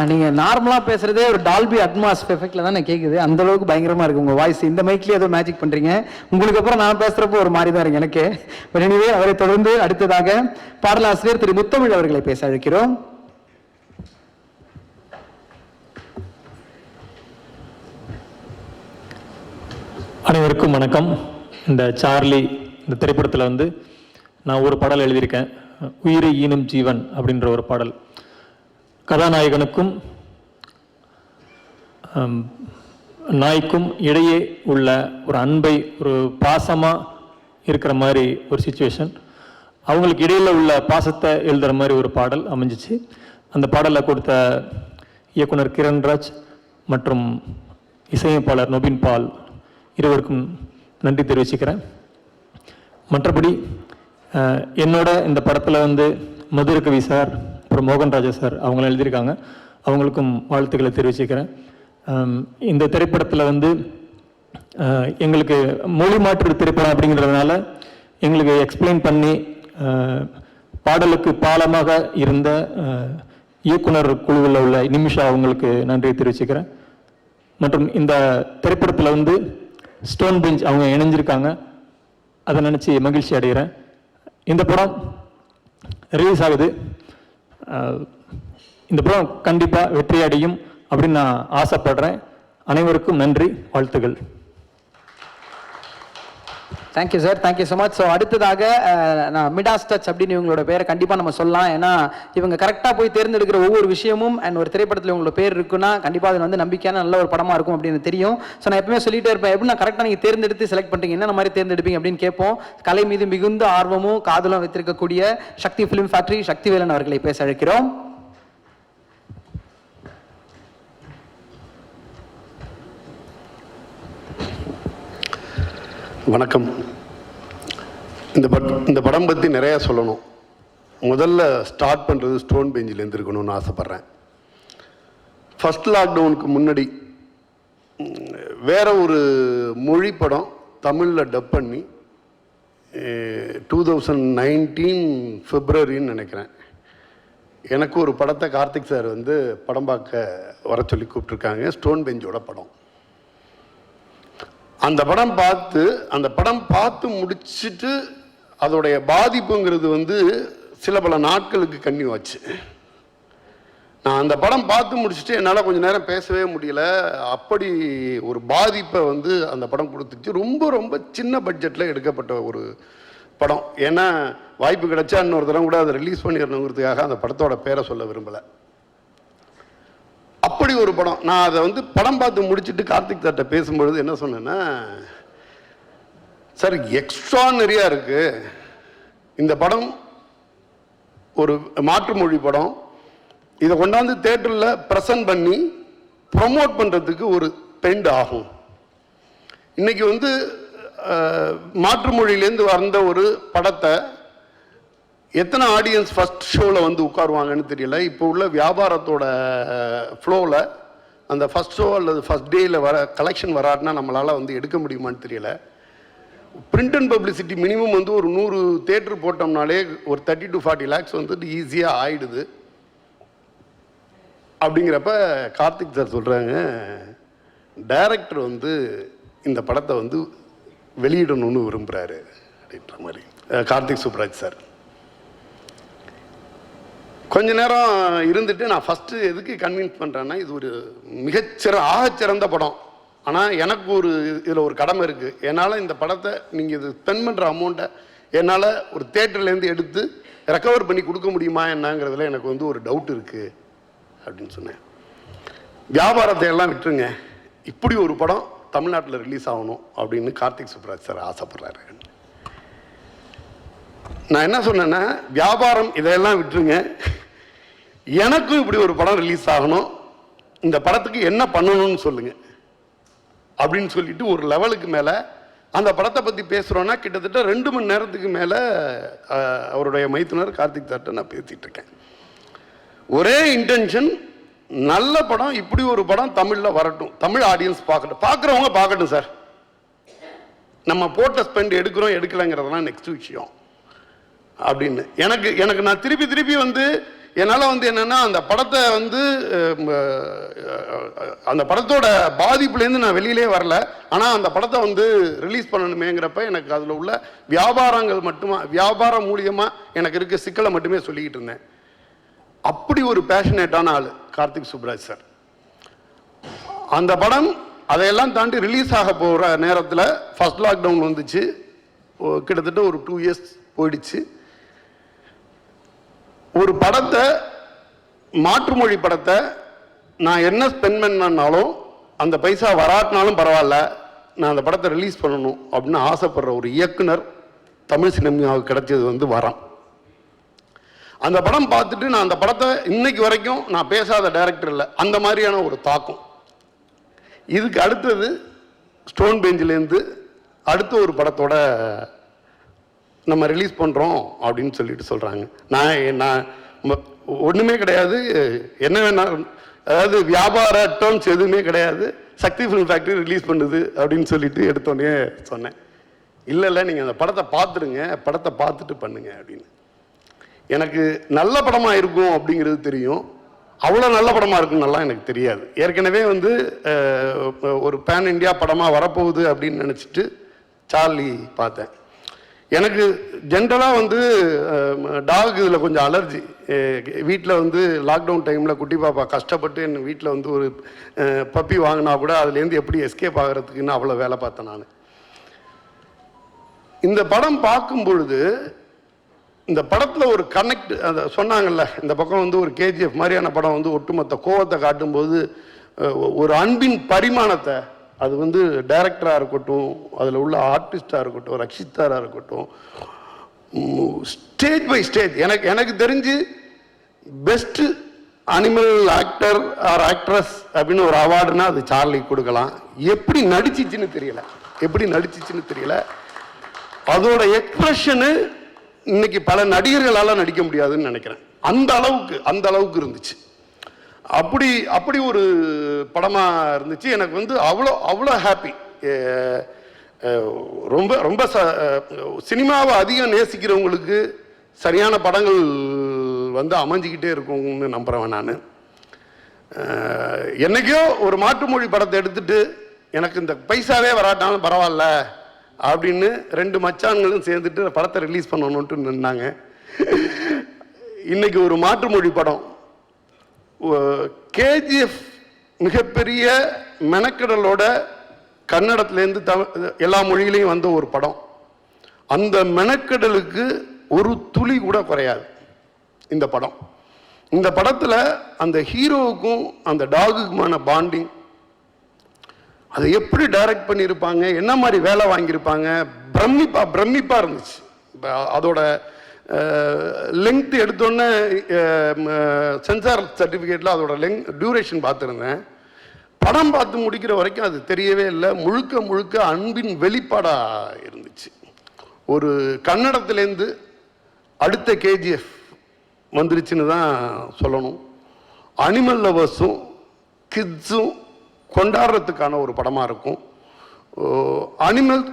S1: நீங்கள் நார்மலாக பேசுகிறதே ஒரு டால்பி அட்மாஸ் எஃபெக்டில் தான் கேட்குது. அந்த அளவுக்கு பயங்கரமாக இருக்குது உங்கள் வாய்ஸ். இந்த மைக்லேயே ஏதோ மேஜிக் பண்ணுறீங்க. உங்களுக்கு அப்புறம் நான் பேசுகிறப்போ ஒரு மாதிரி தான் இருக்கு எனக்கு. எனவே அவரை தொடர்ந்து அடுத்ததாக பாடலாசிரியர் திரு முத்தமிழ் அவர்களை பேச அழைக்கிறோம்.
S6: அனைவருக்கும் வணக்கம். இந்த சார்லி இந்த திரைப்படத்தில் வந்து நான் ஒரு பாடல் எழுதியிருக்கேன், உயிரை ஈனும் ஜீவன் அப்படின்ற ஒரு பாடல். கதாநாயகனுக்கும் நாய்க்கும் இடையே உள்ள ஒரு அன்பை, ஒரு பாசமாக இருக்கிற மாதிரி ஒரு சிச்சுவேஷன், அவங்களுக்கு இடையில் உள்ள பாசத்தை எழுதுகிற மாதிரி ஒரு பாடல் அமைஞ்சிச்சு. அந்த பாடலை கொடுத்த இயக்குனர் கிரண்ராஜ் மற்றும் இசையமைப்பாளர் நொபின் பால் இருவருக்கும் நன்றி தெரிவிச்சுக்கிறேன். மற்றபடி என்னோட இந்த படத்தில் வந்து மதுரகவி சார், அப்புறம் மோகன்ராஜா சார் அவங்களும் எழுதியிருக்காங்க. அவங்களுக்கும் வாழ்த்துக்களை தெரிவிச்சுக்கிறேன். இந்த திரைப்படத்தில் வந்து எங்களுக்கு மொழி மாற்று திரைப்படம் அப்படிங்கிறதுனால எங்களுக்கு எக்ஸ்பிளைன் பண்ணி பாடலுக்கு பாலமாக இருந்த இயக்குனர் குழுவில் உள்ள நிமிஷா அவங்களுக்கு நன்றி தெரிவிச்சுக்கிறேன். மற்றும் இந்த திரைப்படத்தில் வந்து ஸ்டோன் பெஞ்ச் அவங்க இணைஞ்சிருக்காங்க, அதை நினச்சி மகிழ்ச்சி அடைகிறேன். இந்த படம் ரிலீஸ் ஆகுது. இந்த படம் கண்டிப்பாக வெற்றி அடையும் அப்படின்னு நான் ஆசைப்படுறேன். அனைவருக்கும் நன்றி, வாழ்த்துக்கள்.
S1: Thank you sir, thank you so much. So அடுத்ததாக நான் மிடாஸ் டச் அப்படின்னு இவங்களோட பேரை கண்டிப்பாக நம்ம சொல்லலாம். ஏன்னா இவங்க கரெக்டாக போய் தேர்ந்தெடுக்கிற ஒவ்வொரு விஷயமும் அண்ட் ஒரு திரைப்படத்தில் உங்களோட பேர் இருக்குன்னா கண்டிப்பாக அது வந்து நம்பிக்கையான நல்ல ஒரு படமாக இருக்கும் அப்படின்னு தெரியும். ஸோ நான் எப்பவுமே சொல்லிட்டே இருப்பேன், எப்படி நான் கரெக்டாக நீங்கள் தேர்ந்தெடுத்து செலக்ட் பண்ணுறீங்க, என்ன மாதிரி தேர்ந்தெடுப்பீங்க அப்படின்னு கேட்போம். கலை மீது மிகுந்த ஆர்வமும் காதலும் வைத்திருக்கக்கூடிய சக்தி ஃபிலிம் ஃபேக்டரி சக்திவேலன் அவர்களை பேச அழைக்கிறோம்.
S7: வணக்கம். இந்த படம் பற்றி நிறையா சொல்லணும். முதல்ல ஸ்டார்ட் பண்ணுறது ஸ்டோன் பெஞ்சிலேருந்து இருக்கணும்னு ஆசைப்பட்றேன். ஃபஸ்ட் லாக்டவுனுக்கு முன்னாடி வேற ஒரு மொழி படம் தமிழில் டப் பண்ணி 2019 பிப்ரவரின்னு நினைக்கிறேன், எனக்கு ஒரு படத்தை கார்த்திக் சார் வந்து படம் பார்க்க வர சொல்லி கூப்பிட்ருக்காங்க. ஸ்டோன் பெஞ்சோட படம். அந்த படம் பார்த்து முடிச்சுட்டு அதோடைய பாதிப்புங்கிறது வந்து சில பல நாட்களுக்கு கன்னியூ ஆச்சு. நான் அந்த படம் பார்த்து முடிச்சுட்டு என்னால் கொஞ்சம் நேரம் பேசவே முடியல. அப்படி ஒரு பாதிப்பை வந்து அந்த படம் கொடுத்துச்சு. ரொம்ப ரொம்ப சின்ன பட்ஜெட்டில் எடுக்கப்பட்ட ஒரு படம். ஏன்னா வாய்ப்பு கிடைச்சா இன்னொரு தரம் கூட அதை ரிலீஸ் பண்ணிடணுங்கிறதுக்காக அந்த படத்தோட பேரை சொல்ல விரும்பலை. அப்படி ஒரு படம். நான் அதை வந்து படம் பார்த்து முடிச்சுட்டு கார்த்திக் சார்ட்ட பேசும்பொழுது என்ன சொன்னேன்னா, சார் எக்ஸ்ட்ரானரியாக இருக்குது இந்த படம், ஒரு மாற்று மொழி படம். இதை கொண்டாந்து தேட்டரில் ப்ரெசன்ட் பண்ணி ப்ரொமோட் பண்ணுறதுக்கு ஒரு பெண்ட் ஆகும். இன்னைக்கு வந்து மாற்று மொழியிலேருந்து வந்த ஒரு படத்தை எத்தனை ஆடியன்ஸ் ஃபஸ்ட் ஷோவில் வந்து உட்காருவாங்கன்னு தெரியல. இப்போ உள்ள வியாபாரத்தோட ஃப்ளோவில் அந்த ஃபஸ்ட் ஷோ அல்லது ஃபஸ்ட் டேயில் வர கலெக்ஷன் வராட்டினா நம்மளால் வந்து எடுக்க முடியுமான்னு தெரியல. பிரிண்ட் அண்ட் பப்ளிசிட்டி மினிமம் வந்து ஒரு 100 தேட்டர் போட்டோம்னாலே ஒரு 30 to 40 lakhs வந்து ஈஸியாக ஆயிடுது. அப்படிங்கிறப்ப கார்த்திக் சார் சொல்கிறாங்க, டைரக்டர் வந்து இந்த படத்தை வந்து வெளியிடணும்னு விரும்புகிறாரு அப்படின்ற மாதிரி. கார்த்திக் சுப்ராஜ் சார் கொஞ்ச நேரம் இருந்துட்டு, நான் ஃபஸ்ட்டு எதுக்கு கன்வின்ஸ் பண்ணுறேன்னா, இது ஒரு ஆகச்சிறந்த படம். ஆனால் எனக்கு இதில் ஒரு கடமை இருக்குது. என்னால் இந்த படத்தை நீங்கள் இது ஸ்பெண்ட் பண்ணுற அமௌண்ட்டை என்னால் ஒரு தேட்டர்லேருந்து எடுத்து ரெக்கவர் பண்ணி கொடுக்க முடியுமா என்னங்கிறதுல எனக்கு வந்து ஒரு டவுட் இருக்குது அப்படின்னு சொன்னேன். வியாபாரத்தை எல்லாம் விட்டுருங்க, இப்படி ஒரு படம் தமிழ்நாட்டில் ரிலீஸ் ஆகணும் அப்படின்னு கார்த்திக் சுப்ராஜ் சார் ஆசைப்படுறாரு. நான் என்ன சொன்னேன்னா, வியாபாரம் இதையெல்லாம் விட்டுருங்க, எனக்கும் இப்படி ஒரு படம் ரிலீஸ் ஆகணும், இந்த படத்துக்கு என்ன பண்ணணும்னு சொல்லுங்க அப்படின்னு சொல்லிட்டு ஒரு லெவலுக்கு மேலே அந்த படத்தை பற்றி பேசுகிறோன்னா கிட்டத்தட்ட 2 மணி நேரத்துக்கு மேலே அவருடைய மைத்துனர் கார்த்திக் சார்ட்ட நான் பேசிகிட்டு இருக்கேன். ஒரே இன்டென்ஷன், நல்ல படம், இப்படி ஒரு படம் தமிழில் வரட்டும், தமிழ் ஆடியன்ஸ் பார்க்கட்டும், பார்க்குறவங்க பார்க்கட்டும் சார். நம்ம போட்ட ஸ்பெண்ட் எடுக்கிறோம் எடுக்கலைங்கிறதெல்லாம் நெக்ஸ்ட் விஷயம் அப்படின்னு எனக்கு நான் திருப்பி வந்து என்னால் வந்து என்னென்னா, அந்த படத்தை வந்து அந்த படத்தோட பாதிப்புலேருந்து நான் வெளியிலே வரல. ஆனால் அந்த படத்தை வந்து ரிலீஸ் பண்ணணுமேங்கிறப்ப எனக்கு அதில் உள்ள வியாபாரம் மூலியமாக எனக்கு இருக்க சிக்கலை மட்டுமே சொல்லிக்கிட்டு இருந்தேன். அப்படி ஒரு பேஷனேட்டான ஆள் கார்த்திக் சுப்ராஜ் சார். அந்த படம் அதையெல்லாம் தாண்டி ரிலீஸ் ஆக போகிற நேரத்தில் ஃபர்ஸ்ட் லாக்டவுன் வந்துச்சு. கிட்டத்தட்ட ஒரு 2 years போயிடுச்சு. ஒரு படத்தை, மாற்றுமொழி படத்தை நான் என்ன ஸ்பெண்ட் பண்ணாலும் அந்த பைசா வராட்டினாலும் பரவாயில்ல, நான் அந்த படத்தை ரிலீஸ் பண்ணணும் அப்படின்னு ஆசைப்படுற ஒரு இயக்குனர் தமிழ் சினிமாவுக்கு கிடைச்சது வந்து வரம். அந்த படம் பார்த்துட்டு நான் அந்த படத்தை இன்னைக்கு வரைக்கும் நான் பேசாத டைரக்டர் இல்லை, அந்த மாதிரியான ஒரு தாக்கம். இதுக்கு அடுத்தது ஸ்டோன் பெஞ்சிலேருந்து அடுத்த ஒரு படத்தோட நம்ம ரிலீஸ் பண்ணுறோம் அப்படின்னு சொல்லிட்டு சொல்கிறாங்க. நான் ஒன்றுமே கிடையாது, என்ன வேணாலும், அதாவது வியாபார டேர்ம்ஸ் எதுவுமே கிடையாது, சக்தி ஃபிலிம் ஃபேக்ட்ரி ரிலீஸ் பண்ணுது அப்படின்னு சொல்லிட்டு எடுத்தோடனே சொன்னேன். இல்லை நீங்கள் அந்த படத்தை பார்த்துடுங்க, படத்தை பார்த்துட்டு பண்ணுங்க அப்படின்னு. எனக்கு நல்ல படமாக இருக்கும் அப்படிங்கிறது தெரியும், அவ்வளோ நல்ல படமாக இருக்குன்னெல்லாம் எனக்கு தெரியாது. ஏற்கனவே வந்து ஒரு பேன் இண்டியா படமாக வரப்போகுது அப்படின்னு நினச்சிட்டு சார்லி பார்த்தேன். எனக்கு ஜென்ரலாக வந்து டாக் இதில் கொஞ்சம் அலர்ஜி. வீட்டில் வந்து லாக்டவுன் டைமில் குட்டி பாப்பா கஷ்டப்பட்டு என் வீட்டில் வந்து ஒரு பப்பி வாங்கினா கூட அதுலேருந்து எப்படி எஸ்கேப் ஆகிறதுக்குன்னு அவ்வளோ வேலை பார்த்தேன் நான். இந்த படம் பார்க்கும் பொழுது இந்த படத்தில் ஒரு கனெக்ட், அதை சொன்னாங்கல்ல, இந்த பக்கம் வந்து ஒரு கேஜிஎஃப் மாதிரியான படம் வந்து ஒட்டுமொத்த கோவத்தை காட்டும்போது ஒரு அன்பின் பரிமாணத்தை, அது வந்து டைரக்டராக இருக்கட்டும், அதில் உள்ள ஆர்டிஸ்டாக இருக்கட்டும், ரக்ஷித்தாராக இருக்கட்டும், ஸ்டேஜ் பை ஸ்டேஜ் எனக்கு தெரிஞ்சு best animal actor or actress அப்படின்னு ஒரு அவார்டுனா அது சார்லி கொடுக்கலாம். எப்படி நடிச்சிச்சுன்னு தெரியல, அதோட எக்ஸ்பிரஷனு இன்னைக்கு பல நடிகர்களால் நடிக்க முடியாதுன்னு நினைக்கிறேன். அந்த அளவுக்கு இருந்துச்சு. அப்படி ஒரு படமாக இருந்துச்சு. எனக்கு வந்து அவ்வளோ ஹாப்பி. ரொம்ப சினிமாவை அதிகம் நேசிக்கிறவங்களுக்கு சரியான படங்கள் வந்து அமைஞ்சிக்கிட்டே இருக்கும்னு நம்புகிறவன் நான். என்னைக்கோ ஒரு மாற்று மொழி படத்தை எடுத்துட்டு எனக்கு இந்த பைசாவே வராட்டாலும் பரவாயில்ல அப்படின்னு 2 மச்சான்களும் சேர்ந்துட்டு படத்தை ரிலீஸ் பண்ணணுன்ட்டு நின்னாங்க. இன்னைக்கு ஒரு மாற்று மொழி படம் கேஜிஎஃப் மிகப்பெரிய மெனக்கடலோட கன்னடத்துலேருந்து எல்லா மொழியிலையும் வந்த ஒரு படம். அந்த மெனக்கடலுக்கு ஒரு துளி கூட குறையாது இந்த படம். இந்த படத்தில் அந்த ஹீரோவுக்கும் அந்த டாகுக்குமான பாண்டிங், அதை எப்படி டைரக்ட் பண்ணியிருப்பாங்க, என்ன மாதிரி வேலை வாங்கியிருப்பாங்க, பிரமிப்பாக இருந்துச்சு. அதோட லெங்க் எடுத்தோன்னே சென்சார் சர்டிஃபிகேட்டில் அதோட டியூரேஷன் பார்த்துருந்தேன். படம் பார்த்து முடிக்கிற வரைக்கும் அது தெரியவே இல்லை. முழுக்க அன்பின் வெளிப்பாடாக இருந்துச்சு. ஒரு கன்னடத்துலேருந்து அடுத்த கேஜிஎஃப் வந்துருச்சுன்னு தான் சொல்லணும். அனிமல் லவர்ஸும் கிட்ஸும் கொண்டாடுறதுக்கான ஒரு படமாக இருக்கும். அனிமல்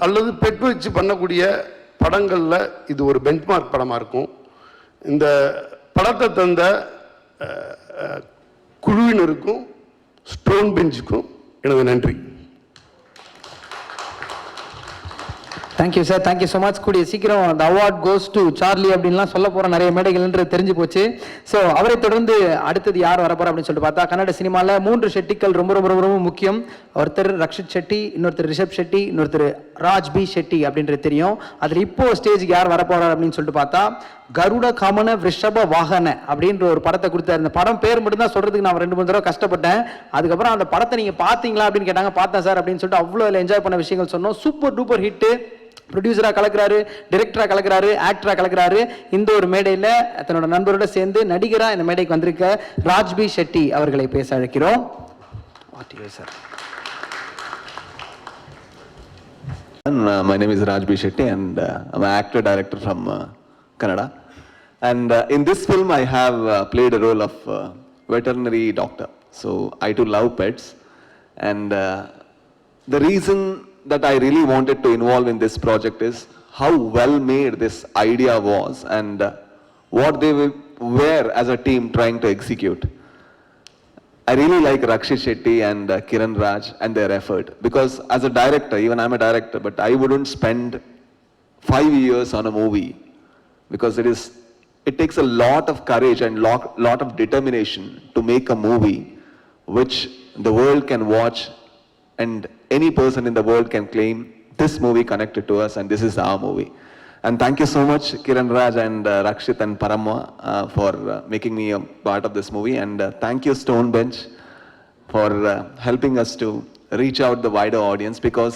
S7: அல்லது பெட் வச்சு பண்ணக்கூடிய படங்களில் இது ஒரு பெஞ்ச்மார்க் படமாக இருக்கும். இந்த படத்தை தந்த குழுவினருக்கும் ஸ்டோன் பெஞ்சுக்கும் எனது நன்றி.
S1: Thank you sir, thank you so much. கூடிய சீக்கிரம் அந்த அவார்ட் கோஸ் டு சார்லி அப்படின்லாம் சொல்ல போகிற நிறைய மேடைகள்ன்றது தெரிஞ்சு போச்சு. ஸோ அவரை தொடர்ந்து அடுத்தது யார் வரப்போற அப்படின்னு சொல்லிட்டு பார்த்தா, கன்னட சினிமாவில் 3 ஷெட்டிகள் ரொம்ப ரொம்ப ரொம்ப ரொம்ப முக்கியம். ஒருத்தர் ரக்ஷித் ஷெட்டி, இன்னொருத்தர் ரிஷப் ஷெட்டி, இன்னொருத்தர் ராஜ் பி ஷெட்டி அப்படின்றது தெரியும். அதில் இப்போ ஸ்டேஜுக்கு யார் வரப்போறார் அப்படின்னு சொல்லிட்டு பார்த்தா, கருட கமன ரிஷப வாகன அப்படின்ற ஒரு படத்தை கொடுத்தாரு. இந்த படம் பேர் மட்டும் தான் சொல்றதுக்கு நான் 2-3 தடவை கஷ்டப்பட்டேன். அதுக்கப்புறம் அந்த படத்தை நீங்க பாத்தீங்களா அப்படின்னு கேட்டாங்க. பார்த்தேன் சார் அப்படின்னு சொல்லிட்டு அவ்வளோ என்ஜாய் பண்ண விஷயங்கள் சொன்னோம். Super duper hit. ப்ரொடியூசராக கலக்கிறாரு, டிரெக்டராக கலக்கிறாரு, ஆக்டராக கலக்கிறாரு. இந்த ஒரு மேடையில் தன்னோட நண்பரோட சேர்ந்து நடிகராக இந்த மேடைக்கு வந்திருக்க ராஜ் பி ஷெட்டி அவர்களை பேச அழைக்கிறோம். Sir.
S8: My name is Raj B. Shetty and I'm an actor director from Kannada. And in this film I have played a role of veterinary doctor. So I too love pets. And the reason that I really wanted to involve in this project is how well made this idea was and what they were as a team trying to execute. I really like Rakshit Shetty and Kiran Raj and their effort, because as a director, even I'm a director, but I wouldn't spend 5 years on a movie, because it takes a lot of courage and lot of determination to make a movie which the world can watch and any person in the world can claim this movie connected to us and this is our movie. And thank you so much Kiran Raj and Rakshit and Paramwa for making me a part of this movie, and thank you Stone Bench for helping us to reach out the wider audience, because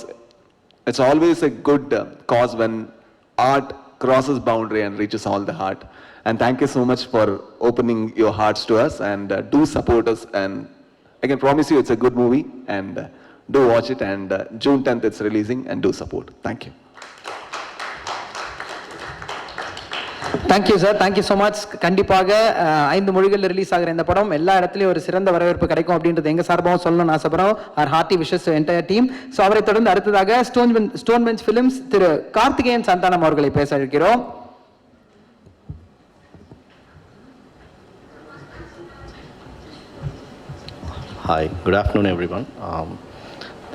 S8: it's always a good cause when art crosses boundary and reaches all the heart. And thank you so much for opening your hearts to us, and do support us, and I can promise you it's a good movie, and do watch it, and June 10th it's releasing, and do support. Thank you.
S1: Thank you sir, thank you so much. கண்டிப்பாக 5 மொழிகளில் release ஆகிற இந்த படம் எல்லா இடத்துலையும் ஒரு சிறந்த வரவேற்பு கிடைக்கும் அப்படின்றது எங்கள் சார்பாகவும் சொல்லணும்னு ஆசைப்படுறோம். Our hearty wishes entire team. So அவரை தொடர்ந்து அடுத்ததாக ஸ்டோன் பெஞ்ச் ஃபிலிம்ஸ் திரு கார்த்திகேயன் சந்தானம் அவர்களை பேச அழைக்கிறோம்.
S9: Hi, good afternoon everyone.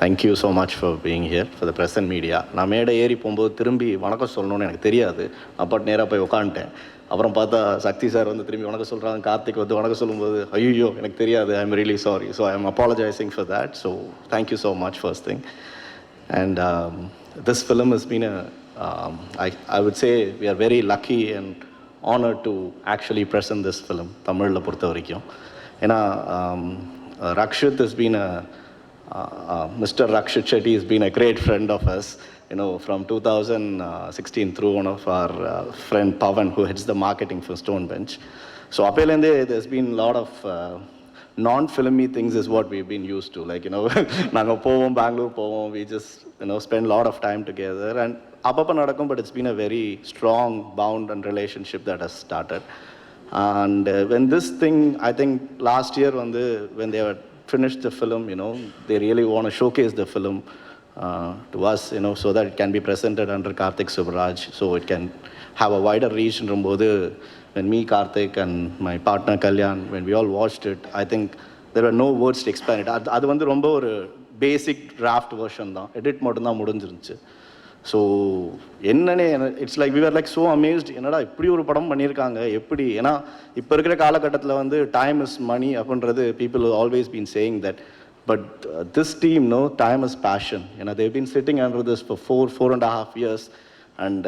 S9: Thank you so much for being here for the press and media. நான் மேடை ஏறி போகும்போது திரும்பி வணக்கம் சொல்லணும்னு எனக்கு தெரியாது. அப்போ நேராக போய் உட்காந்துட்டேன். அப்புறம் பார்த்தா சக்தி சார் வந்து திரும்பி வணக்கம் சொல்கிறாங்க, கார்த்திக் வந்து வணக்கம் சொல்லும்போது ஐயோ எனக்கு தெரியாது, I am really sorry. So I am apologising for that. So thank you so much first thing. And this film has been I would say we are very lucky and honored to actually present this film தமிழில் பொறுத்த வரைக்கும். ஏன்னா Rakshit has been Mr. Rakshit Shetty has been a great friend of us, you know, from 2016 through one of our friend Pavan, who heads the marketing for Stone Bench. So apparently there's been a lot of non-filmy things is what we've been used to. Like, you know, naanga povom Bangalore povom, we just, you know, spend a lot of time together, and apapa nadakum, but it's been a very strong bond and relationship that has started. And when this thing, I think last year when they were finished the film, you know, they really want to showcase the film to us, you know, so that it can be presented under Karthik Subraj, so it can have a wider reach. When me, Karthik and my partner Kalyan, when we all watched it, I think there were no words to explain it. அது வந்து ரொம்ப ஒரு basic draft version தான், edit மட்டும்தான் முடிஞ்சிருந்துச்சு. So என்னன்னே it's like we are like so amazed, என்னடா இப்படி ஒரு படம் பண்ணியிருக்காங்க எப்படி. ஏன்னா இப்போ இருக்கிற காலகட்டத்தில் வந்து டைம் இஸ் மணி அப்படின்றது people always been saying that, but this team know time is passion. ஏன்னா they've been sitting under this for 4.5 years, and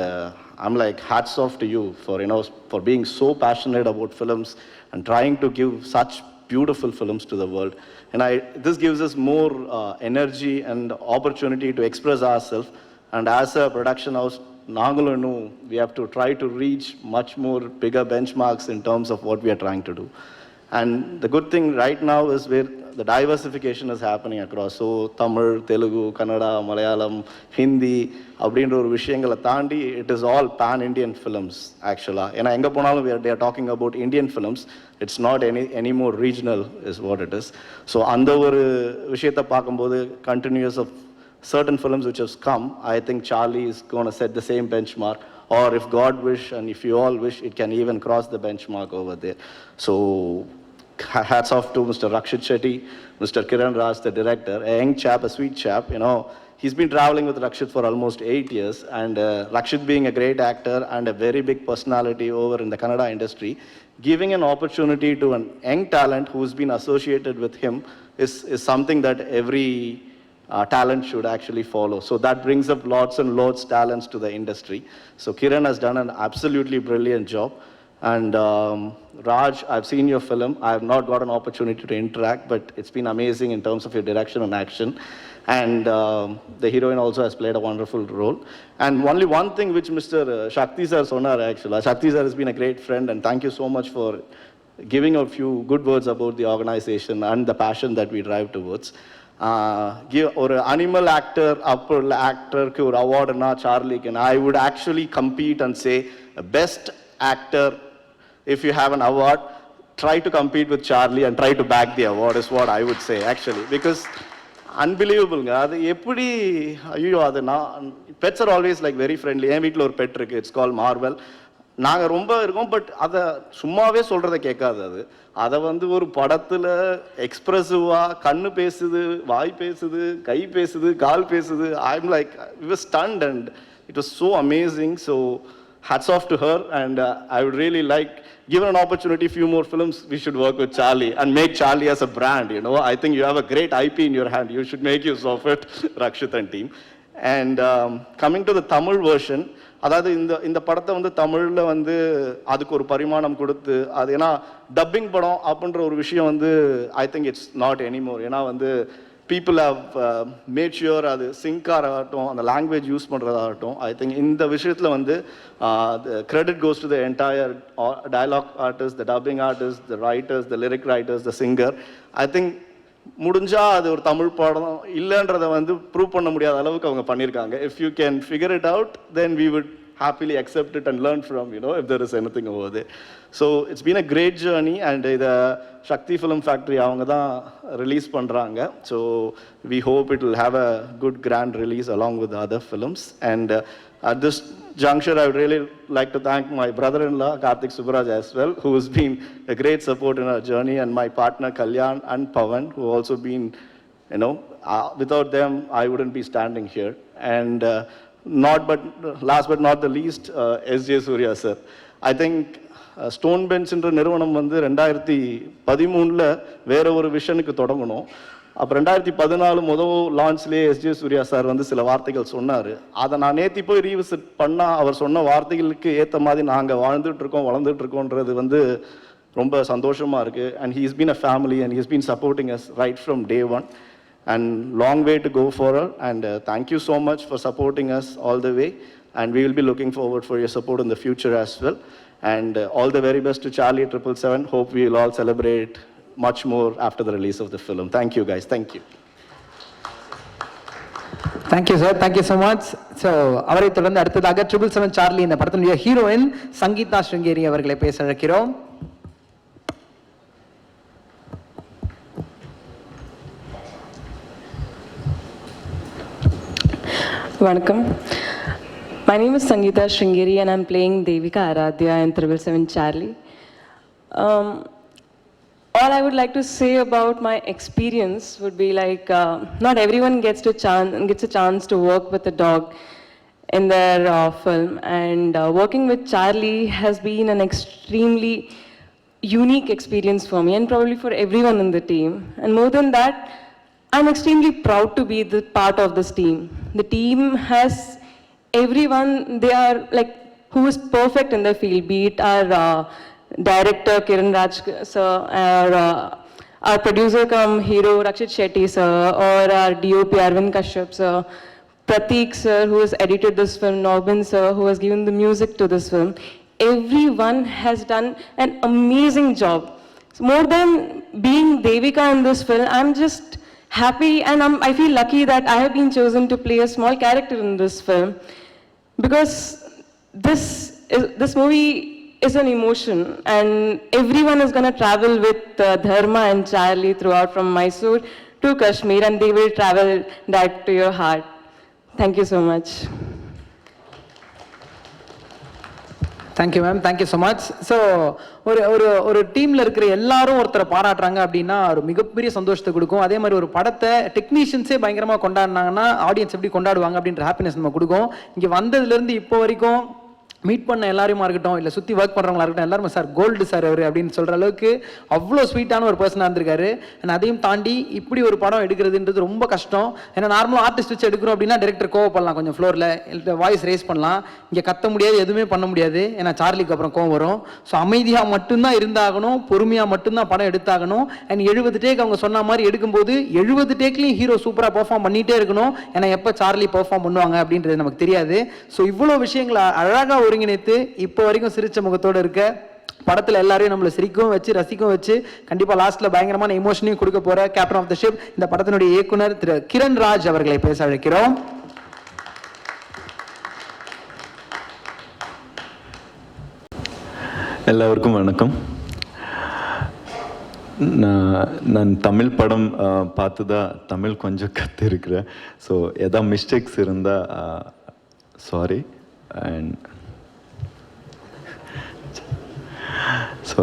S9: I'm like hats off to you for, you know, for being so passionate about films and trying to give such beautiful films to the world. And this gives us more energy and opportunity to express ourselves. And as a production house, Nangalunu, we have to try to reach much more bigger benchmarks in terms of what we are trying to do. And the good thing right now is where the diversification is happening across. So Tamil, Telugu, Kannada, Malayalam, Hindi, அப்படின்ற ஒரு விஷயங்களை தாண்டி it is all pan-Indian films actually. ஏன்னா எங்கே போனாலும் they are talking about Indian films. It's not any more regional is what it is. So அந்த ஒரு விஷயத்தை பார்க்கும்போது continuous of certain films which have come, I think Charlie is going to set the same benchmark, or if God wish and if you all wish, it can even cross the benchmark over there. So hats off to Mr. Rakshit Shetty, Mr. Kiran Raj, the director, a young chap, a sweet chap, you know. He's been traveling with Rakshit for almost 8 years, and Rakshit being a great actor and a very big personality over in the Kannada industry, giving an opportunity to an young talent who's been associated with him is something that every talent should actually follow. So that brings up lots and lots talents to the industry. So Kiran has done an absolutely brilliant job. And Raj, I've seen your film. I have not got an opportunity to interact, but it's been amazing in terms of your direction and action. And the heroine also has played a wonderful role. And only one thing which Mr. Shakti sir sonar actually. Shakti sir has been a great friend, and thank you so much for giving a few good words about the organization and the passion that we drive towards. ஒரு animal actor Appar ஆக்டருக்கு ஒரு அவார்டுனா சார்லிக்கு, I would actually compete and say best actor, if you have an award, try to compete with Charlie and try to back the award is what I would say actually, because unbelievable. அது எப்படி, ஐயோ அது நான் pets are always like very friendly. என் வீட்டில் ஒரு bed இருக்குது, it's call Marvel. நாங்கள் ரொம்ப இருக்கோம், பட் அதை சும்மாவே சொல்கிறத கேட்காது. அதை வந்து ஒரு படத்தில் எக்ஸ்ப்ரெசிவாக கண்ணு பேசுது, வாய் பேசுது, கை பேசுது, கால் பேசுது. I'm like we were stunned and it was so amazing. So hats off to her, and I would really like, given an opportunity, few more films, we should work with Charlie and make Charlie as a brand, you know. I think you have a great IP in your hand. You should make use of it, Rakshit and team. And coming to the Tamil version, அதாவது இந்த படத்தை வந்து தமிழில் வந்து அதுக்கு ஒரு பரிமாணம் கொடுத்து, அது ஏன்னா டப்பிங் படம் அப்படின்ற ஒரு விஷயம் வந்து I think it's not anymore. ஏன்னா வந்து people have made sure அது சிங்காகட்டும், அந்த லாங்குவேஜ் யூஸ் பண்ணுறதாகட்டும், ஐ திங்க் இந்த விஷயத்தில் வந்து the credit goes to the entire dialogue artist, the dubbing artist, the writers, the lyric writers, the singer. I think முடிஞ்சா அது ஒரு தமிழ் படம் இல்லைன்றதை வந்து ப்ரூவ் பண்ண முடியாத அளவுக்கு அவங்க பண்ணியிருக்காங்க. If you can figure it out, then we would happily accept it and learn from, you know, if there is anything over there. So it's been a great journey, and the Shakti Film Factory avanga da release pandranga. So we hope it will have a good grand release along with the other films. And at this juncture, I would really like to thank my brother-in-law Karthik Subraj as well, who has been a great support in our journey, and my partner Kalyan and Pawan, who also been, you know, without them I wouldn't be standing here. And last but not the least, S.J. Surya sir. I think Stone பெஞ்ச்ன்ற நிறுவனம் வந்து 2013 வேற ஒரு விஷனுக்கு தொடங்கணும். அப்போ 2014 லான்ச்லேயே SJ Surya sir வந்து சில வார்த்தைகள் சொன்னார். அதை நான் நேற்று போய் ரீவிசிட் பண்ணால் அவர் சொன்ன வார்த்தைகளுக்கு ஏற்ற மாதிரி நாங்கள் வாழ்ந்துட்டுருக்கோம், வளர்ந்துட்டுருக்கோன்றது வந்து ரொம்ப சந்தோஷமாக இருக்குது. And he's been a family, and he's been supporting us right from day one. And long way to go for her, and thank you so much for supporting us all the way, and we will be looking forward for your support in the future as well. And all the very best to Charlie 777. Hope we will all celebrate much more after the release of the film. Thank you guys. Thank you.
S1: Thank you sir, thank you so much. So அவரை தொடர்ந்து அடுத்ததாக 777 Charlie இந்த படத்தினுடைய heroine Sangeetha Sringeri அவர்களை பேச அழைக்கிறோம்.
S10: Vanakkam. My name is Sangeeta Sringeri, and I'm playing Devika Aradhya in 777 Charlie. all I would like to say about my experience would be like, not everyone gets a chance to work with a dog in their film, and working with Charlie has been an extremely unique experience for me and probably for everyone in the team. And more than that, I'm extremely proud to be the part of this team. The team has everyone, they are like, who is perfect in their field, be it our director Kiran Raj sir, our producer come hero Rakshit Shetty sir, or our DOP Arvind Kashyap sir, Pratik sir who has edited this film, Norbin sir who has given the music to this film. Everyone has done an amazing job. So more than being Devika in this film, I'm just happy and I feel lucky that I have been chosen to play a small character in this film, because this movie is an emotion, and everyone is going to travel with Dharma and Charlie throughout from Mysore to Kashmir, and they will travel direct to your heart. Thank you so much.
S1: Thank you ma'am, thank you so much. So ஒரு டீமில் இருக்கிற எல்லாரும் ஒருத்தரை பாராட்டுறாங்க அப்படின்னா ஒரு மிகப்பெரிய சந்தோஷத்தை கொடுக்கும். அதே மாதிரி ஒரு படத்தை டெக்னீஷியன்ஸே பயங்கரமாக கொண்டாடினாங்கன்னா ஆடியன்ஸ் எப்படி கொண்டாடுவாங்க அப்படின்ற ஹாப்பினஸ் நம்ம கொடுக்கும். இங்கே வந்ததுலேருந்து இப்போ வரைக்கும் மீட் பண்ண எல்லாரையுமா இருக்கட்டும், இல்லை சுற்றி ஒர்க் பண்ணுறவங்களா இருக்கட்டும், எல்லாருமே சார் கோல்டு சார் அவர் அப்படின்னு சொல்கிற அளவுக்கு அவ்வளோ ஸ்வீட்டான ஒரு பர்சனாக இருந்திருக்காரு. அண்ட் அதையும் தாண்டி இப்படி ஒரு படம் எடுக்கிறதுன்றது ரொம்ப கஷ்டம். ஏன்னா நார்மலாக ஆர்டிஸ்ட் வச்சு எடுக்கிறோம் அப்படின்னா டேரக்டர் கோவப்படலாம், கொஞ்சம் ஃப்ளோரில் வாய்ஸ் ரேஸ் பண்ணலாம். இங்கே கத்த முடியாது, எதுவுமே பண்ண முடியாது, ஏன்னா சார்லிக்கு அப்புறம் கோவம் வரும். ஸோ அமைதியாக மட்டும்தான் இருந்தாகணும், பொறுமையாக மட்டும்தான் படம் எடுத்தாகணும். அண்ட் 70 டேக் அவங்க சொன்ன மாதிரி எடுக்கும்போது 70 டேக்லையும் ஹீரோ சூப்பராக பெர்ஃபார்ம் பண்ணிகிட்டே இருக்கணும். ஏன்னா எப்போ சார்லி பெர்ஃபார்ம் பண்ணுவாங்க அப்படின்றது நமக்கு தெரியாது. ஸோ இவ்வளோ விஷயங்களை அழகாக ஒருங்கிணைத்து இப்போ வரைக்கும் சிரிச்ச முகத்தோடு இருக்க, படத்தில் எல்லாரையும் நம்மளை சிரிக்கவும் வச்சு ரசிக்கவும் வச்சு கண்டிப்பாக லாஸ்ட்டில் பயங்கரமான எமோஷனையும் கொடுக்க போகிற கேப்டன் ஆஃப் த ஷிப் இந்த படத்தினுடைய இயக்குனர் திரு கிரண் ராஜ் அவர்களை பேச அழைக்கிறோம்.
S5: எல்லாருக்கும் வணக்கம். நான் தமிழ் படம் பார்த்து தான் தமிழ் கொஞ்சம் கற்றுருக்கிறேன். ஸோ எதாவது மிஸ்டேக்ஸ் இருந்தால் sorry. And so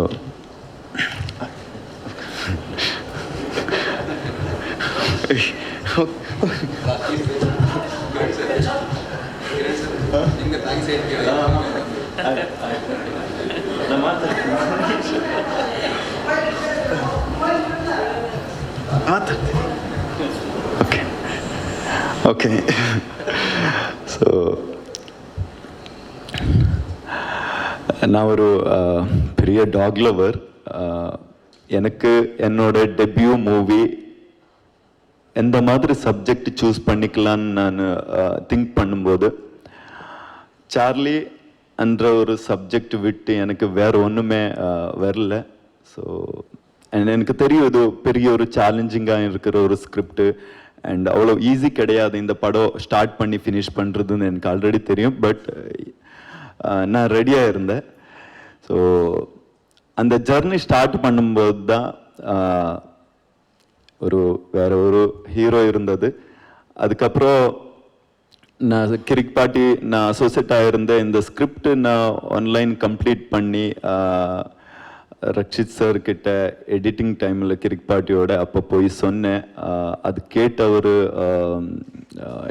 S5: okay. So நான் ஒரு பெரிய டாக் லவர். எனக்கு என்னோட டெபியூ மூவி எந்த மாதிரி சப்ஜெக்ட் சூஸ் பண்ணிக்கலான்னு நான் திங்க் பண்ணும்போது சார்லி என்ற ஒரு சப்ஜெக்ட் விட்டு எனக்கு வேறு ஒன்றுமே வரல. ஸோ எனக்கு தெரியும் இது பெரிய ஒரு சேலஞ்சிங்காக இருக்கிற ஒரு ஸ்கிரிப்டு அண்ட் அவ்வளோ ஈஸி கிடையாது இந்த படம் ஸ்டார்ட் பண்ணி ஃபினிஷ் பண்ணுறதுன்னு எனக்கு ஆல்ரெடி தெரியும். பட் நான் ரெடியாக இருந்தேன். ஸோ அந்த ஜர்னி ஸ்டார்ட் பண்ணும்போது தான் வேற ஒரு ஹீரோ இருந்தது. அதுக்கப்புறம் நான் கிரிக் பாட்டி நான் அசோசியேட் ஆகிருந்தேன். இந்த ஸ்கிரிப்ட் நான் ஆன்லைன் கம்ப்ளீட் பண்ணி ரக்ஷித் சார் கிட்ட எடிட்டிங் டைமில் கிரிக் பாட்டியோட அப்போ போய் சொன்னேன். அது கேட்டவர்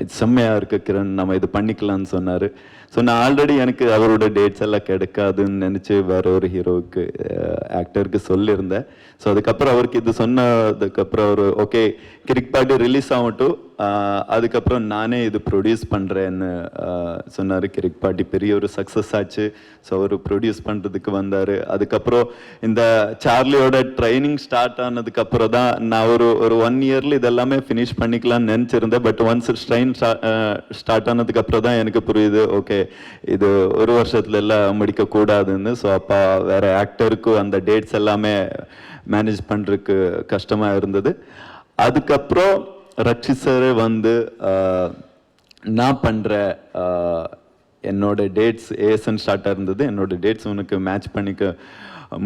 S5: இது செம்மையாக இருக்கு கிரண், நம்ம இது பண்ணிக்கலான்னு சொன்னார். ஸோ நான் ஆல்ரெடி எனக்கு அவரோட டேட்ஸ் எல்லாம் கிடைக்காதுன்னு நினச்சி வேற ஒரு ஹீரோவுக்கு ஆக்டருக்கு சொல்லியிருந்தேன். ஸோ அதுக்கப்புறம் அவருக்கு இது சொன்னதுக்கப்புறம் அவர் ஓகே கிரிக் பாட்டி ரிலீஸ் ஆகட்டும், அதுக்கப்புறம் நானே இது ப்ரொடியூஸ் பண்ணுறேன்னு சொன்னார். கிரிக் பாட்டி பெரிய ஒரு சக்ஸஸ் ஆச்சு. ஸோ அவர் ப்ரொடியூஸ் பண்ணுறதுக்கு வந்தார். அதுக்கப்புறம் இந்த சார்லியோட ட்ரைனிங் ஸ்டார்ட் ஆனதுக்கப்புறம் தான் நான் ஒரு 1 இயரில் இதெல்லாமே ஃபினிஷ் பண்ணிக்கலாம்னு நினச்சிருந்தேன். பட் ஒன்ஸ் ட்ரைன் ஸ்டார்ட் ஆனதுக்கப்புறம் தான் எனக்கு புரியுது ஓகே இது 1 வருஷத்துல எல்லாம் முடிக்கக்கூடாதுன்னு. ஸோ அப்போ வேற ஆக்டருக்கும் அந்த டேட்ஸ் எல்லாமே மேனேஜ் பண்ணுறதுக்கு கஷ்டமாக இருந்தது. அதுக்கப்புறம் ரக்ஷித் சாரே வந்து நான் பண்ணுற என்னோட டேட்ஸ் ஏஎஸ்என் ஸ்டார்ட்டாக இருந்தது, என்னோட டேட்ஸ் உனக்கு மேட்ச் பண்ணிக்க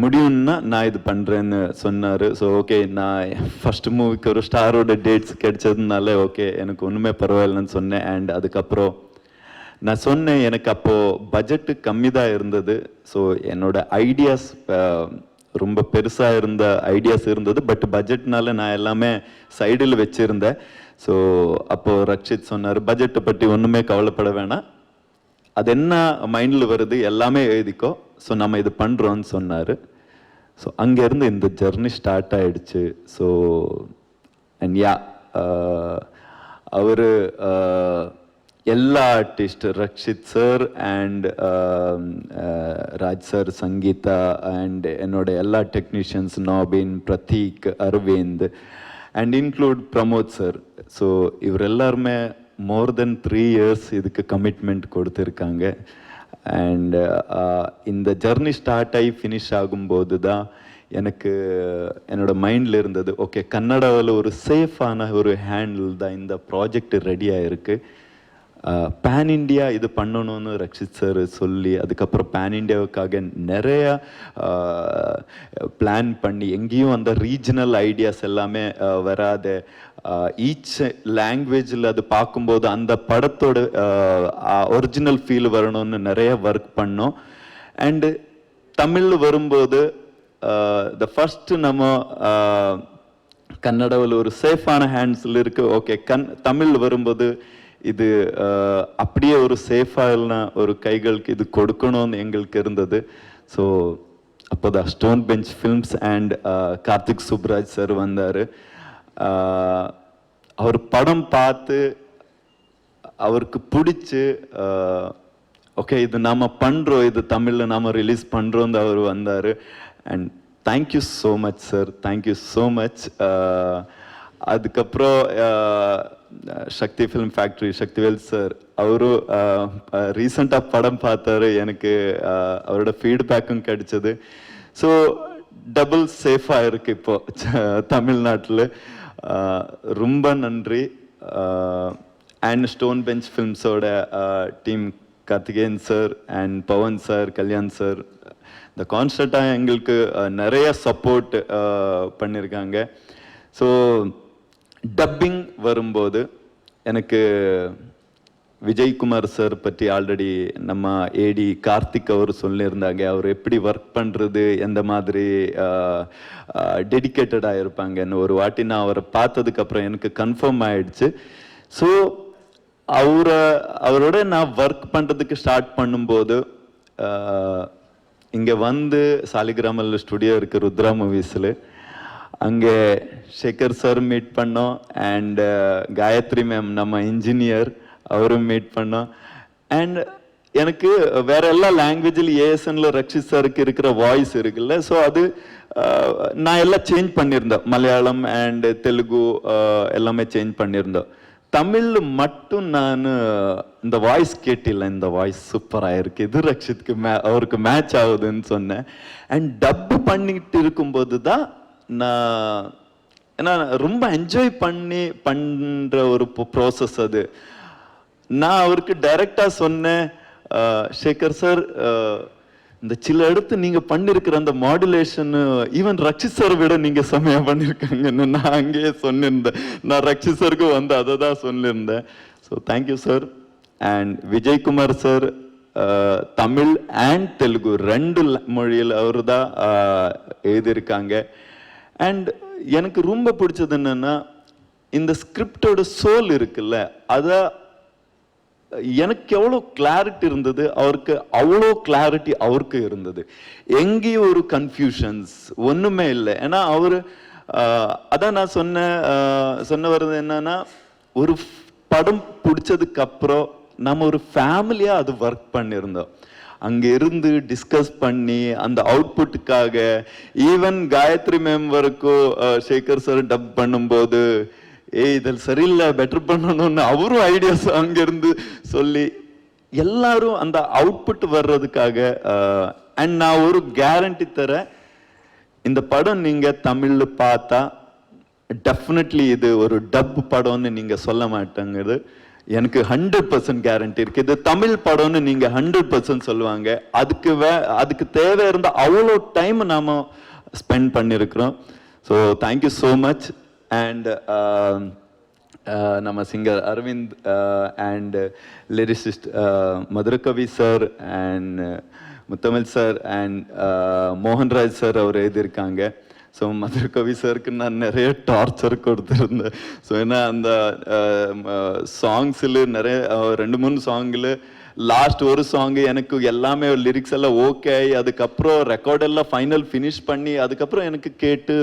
S5: முடியும்னா நான் இது பண்ணுறேன்னு சொன்னார். ஸோ ஓகே நான் ஃபஸ்ட்டு மூவிக்கு ஒரு ஸ்டாரோட டேட்ஸ் கிடைச்சதுனால ஓகே எனக்கு ஒன்றுமே பரவாயில்லன்னு சொன்னேன். அண்ட் அதுக்கப்புறம் நான் சொன்னேன் எனக்கு அப்போது பட்ஜெட்டு கம்மி தான் இருந்தது. ஸோ என்னோட ஐடியாஸ்
S11: ரொம்ப பெருசாக இருந்த ஐடியாஸ் இருந்தது. பட் பட்ஜெட்னால நான் எல்லாமே சைடில் வச்சுருந்தேன். ஸோ அப்போது ரக்ஷித் சொன்னார், பட்ஜெட்டை பற்றி ஒன்றுமே கவலைப்பட வேணாம், அது என்ன மைண்டில் வருது எல்லாமே எழுதிக்கோ, ஸோ நம்ம இது பண்ணுறோன்னு சொன்னார். ஸோ அங்கேருந்து இந்த ஜர்னி ஸ்டார்ட் ஆகிடுச்சு. ஸோ அண்ட் யா, அவர் எல்லா artist, Rakshit sir and Raj sir, Sangeetha and என்னோட எல்லா technicians, Nabin, Prateek, Aravind and include Pramod sir. So இவர் எல்லாருமே மோர் தென் 3 years இதுக்கு கமிட்மெண்ட் கொடுத்துருக்காங்க. அண்ட் இந்த ஜர்னி ஸ்டார்ட் ஆகி ஃபினிஷ் ஆகும்போது தான் எனக்கு என்னோடய மைண்டில் இருந்தது, ஓகே கன்னடாவில் ஒரு சேஃபான ஒரு ஹேண்டில் தான் இந்த ப்ராஜெக்ட் ரெடியாக இருக்குது. பேன் இண்டியா இது பண்ணணும்னு ரக்ஷித் சார் சொல்லி, அதுக்கப்புறம் பேன் இண்டியாவுக்காக நிறையா பிளான் பண்ணி, எங்கேயும் அந்த ரீஜனல் ஐடியாஸ் எல்லாமே வராத ஈச் லாங்குவேஜில் அது பார்க்கும்போது அந்த படத்தோட ஒரிஜினல் ஃபீல் வரணும்னு நிறைய ஒர்க் பண்ணோம். அண்டு தமிழ் வரும்போது த ஃபஸ்ட்டு நம்ம கன்னடாவில் ஒரு சேஃபான ஹேண்ட்ஸில் இருக்குது. ஓகே, தமிழ் வரும்போது இது அப்படியே ஒரு சேஃபான ஒரு கைகளுக்கு இது கொடுக்கணும்னு எங்களுக்கு இருந்தது. ஸோ அப்போ தான் Stone Bench Films and Karthik Subraj sir வந்தார். அவர் படம் பார்த்து அவருக்கு பிடிச்சி, ஓகே இது நாம் பண்ணுறோம், இது தமிழில் நாம் ரிலீஸ் பண்ணுறோன்னு அவர் வந்தார். And thank you so much sir, thank you so much. அதுக்கப்புறம் சக்தி ஃபிலிம் ஃபேக்ட்ரி சக்திவேல் சார், அவரும் ரீசண்டாக படம் பார்த்தாரு, எனக்கு அவரோட ஃபீட்பேக்கும் கிடைச்சது. ஸோ டபுள் சேஃபாக இருக்குது இப்போது தமிழ்நாட்டில். ரொம்ப நன்றி. அண்ட் ஸ்டோன் பெஞ்ச் ஃபிலிம்ஸோட team Karthikeyan sir and Pavan sir, Kalyan sir, இந்த கான்ஸ்டண்ட்டாக எங்களுக்கு நிறைய சப்போர்ட் பண்ணியிருக்காங்க. ஸோ டப்பிங் வரும்போது எனக்கு விஜய்குமார் சார் பற்றி ஆல்ரெடி நம்ம ஏடி கார்த்திக் அவர் சொல்லியிருந்தாங்க, அவர் எப்படி ஒர்க் பண்ணுறது, எந்த மாதிரி டெடிக்கேட்டடாக இருப்பாங்கன்னு. ஒரு வாட்டி நான் அவரை பார்த்ததுக்கப்புறம் எனக்கு கன்ஃபார்ம் ஆயிடுச்சு. ஸோ அவரோட நான் ஒர்க் பண்ணுறதுக்கு ஸ்டார்ட் பண்ணும்போது இங்கே வந்து சாலிகிராமல் ஸ்டுடியோ இருக்குது ருத்ரா மூவிஸில், அங்கே சேகர் சார் மீட் பண்ணோம். அண்ட் காயத்ரி மேம் நம்ம இன்ஜினியர், அவரும் மீட் பண்ணோம். அண்ட் எனக்கு வேற எல்லா லாங்குவேஜில் ஏஎஸ்என்ல ரக்ஷித் சாருக்கு இருக்கிற வாய்ஸ் இருக்குல்ல, ஸோ அது நான் எல்லாம் சேஞ்ச் பண்ணியிருந்தேன். மலையாளம் அண்ட் தெலுங்கு எல்லாமே சேஞ்ச் பண்ணியிருந்தோம். தமிழ் மட்டும் நான் இந்த வாய்ஸ் கேட்டில்ல, இந்த வாய்ஸ் சூப்பராக இருக்கு, இது ரக்ஷித்க்கு அவருக்கு மேட்ச் ஆகுதுன்னு சொன்னேன். அண்ட் டப் பண்ணிட்டு இருக்கும்போது தான் நான், ஏன்னா ரொம்ப என்ஜாய் பண்ணி பண்ணுற ஒரு ப்ராசஸ் அது. நான் அவருக்கு டைரக்டாக சொன்னேன், சேகர் சார் இந்த சில இடத்து நீங்கள் பண்ணியிருக்கிற அந்த மாடுலேஷன் ஈவன் ரக்ஷித் சார் விட நீங்கள் செம்மையாக பண்ணியிருக்காங்கன்னு நான் அங்கேயே சொன்னிருந்தேன். நான் ரக்ஷித் சாருக்கு வந்து அதை தான் சொல்லியிருந்தேன். So thank you sir. And Vijaykumar sir Tamil and Telugu 2 மொழியில் அவர் தான் எழுதியிருக்காங்க. அண்ட் எனக்கு ரொம்ப பிடிச்சது என்னென்னா, இந்த ஸ்கிரிப்டோட சோல் இருக்குல்ல, அதை எனக்கு எவ்வளோ கிளாரிட்டி இருந்தது, அவருக்கு அவ்வளோ கிளாரிட்டி அவருக்கு இருந்தது. எங்கேயும் ஒரு கன்ஃபியூஷன்ஸ் ஒன்றுமே இல்லை. ஏன்னா அவர் அதான் நான் சொன்ன வர்றது என்னன்னா, ஒரு படம் பிடிச்சதுக்கு அப்புறம் நம்ம ஒரு ஃபேமிலியாக அது ஒர்க் பண்ணியிருந்தோம். அங்கே இருந்து டிஸ்கஸ் பண்ணி அந்த அவுட்புட்டுக்காக ஈவன் காயத்ரி மேம் வரைக்கும் சேகர் சார் டப் பண்ணும்போது, இதில் சரியில்லை பெட்டர் பண்ணணும்னு அவரும் ஐடியாஸ் அங்கேருந்து சொல்லி எல்லாரும் அந்த அவுட்புட் வர்றதுக்காக. அண்ட் நான் ஒரு கேரண்டி தரேன், இந்த படம் நீங்கள் தமிழில் பார்த்தா டெஃபினெட்லி இது ஒரு டப் படம்னு நீங்கள் சொல்ல மாட்டேங்குது. எனக்கு 100% கேரண்டி இருக்கு. இது தமிழ் படம்னு நீங்க 100% சொல்லுவாங்க. அதுக்கு தேவை இருந்த அவ்வளோ டைம் நாம ஸ்பெண்ட் பண்ணியிருக்கிறோம். So thank you so much. And நம்ம singer Aravind and lyricist Madhurakavi sir and Muthamizh sir and Mohanraj sir அவர் எழுதியிருக்காங்க. ஸோ மதுரை கவி சாருக்கு நான் நிறைய டார்ச்சர் கொடுத்துருந்தேன். ஸோ ஏன்னா அந்த சாங்ஸில் நிறைய 2-3 சாங்கில் லாஸ்ட் ஒரு சாங்கு எனக்கு எல்லாமே லிரிக்ஸ் எல்லாம் ஓகே, அதுக்கப்புறம் ரெக்கார்டெல்லாம் ஃபைனல் ஃபினிஷ் பண்ணி அதுக்கப்புறம் எனக்கு கேட்டு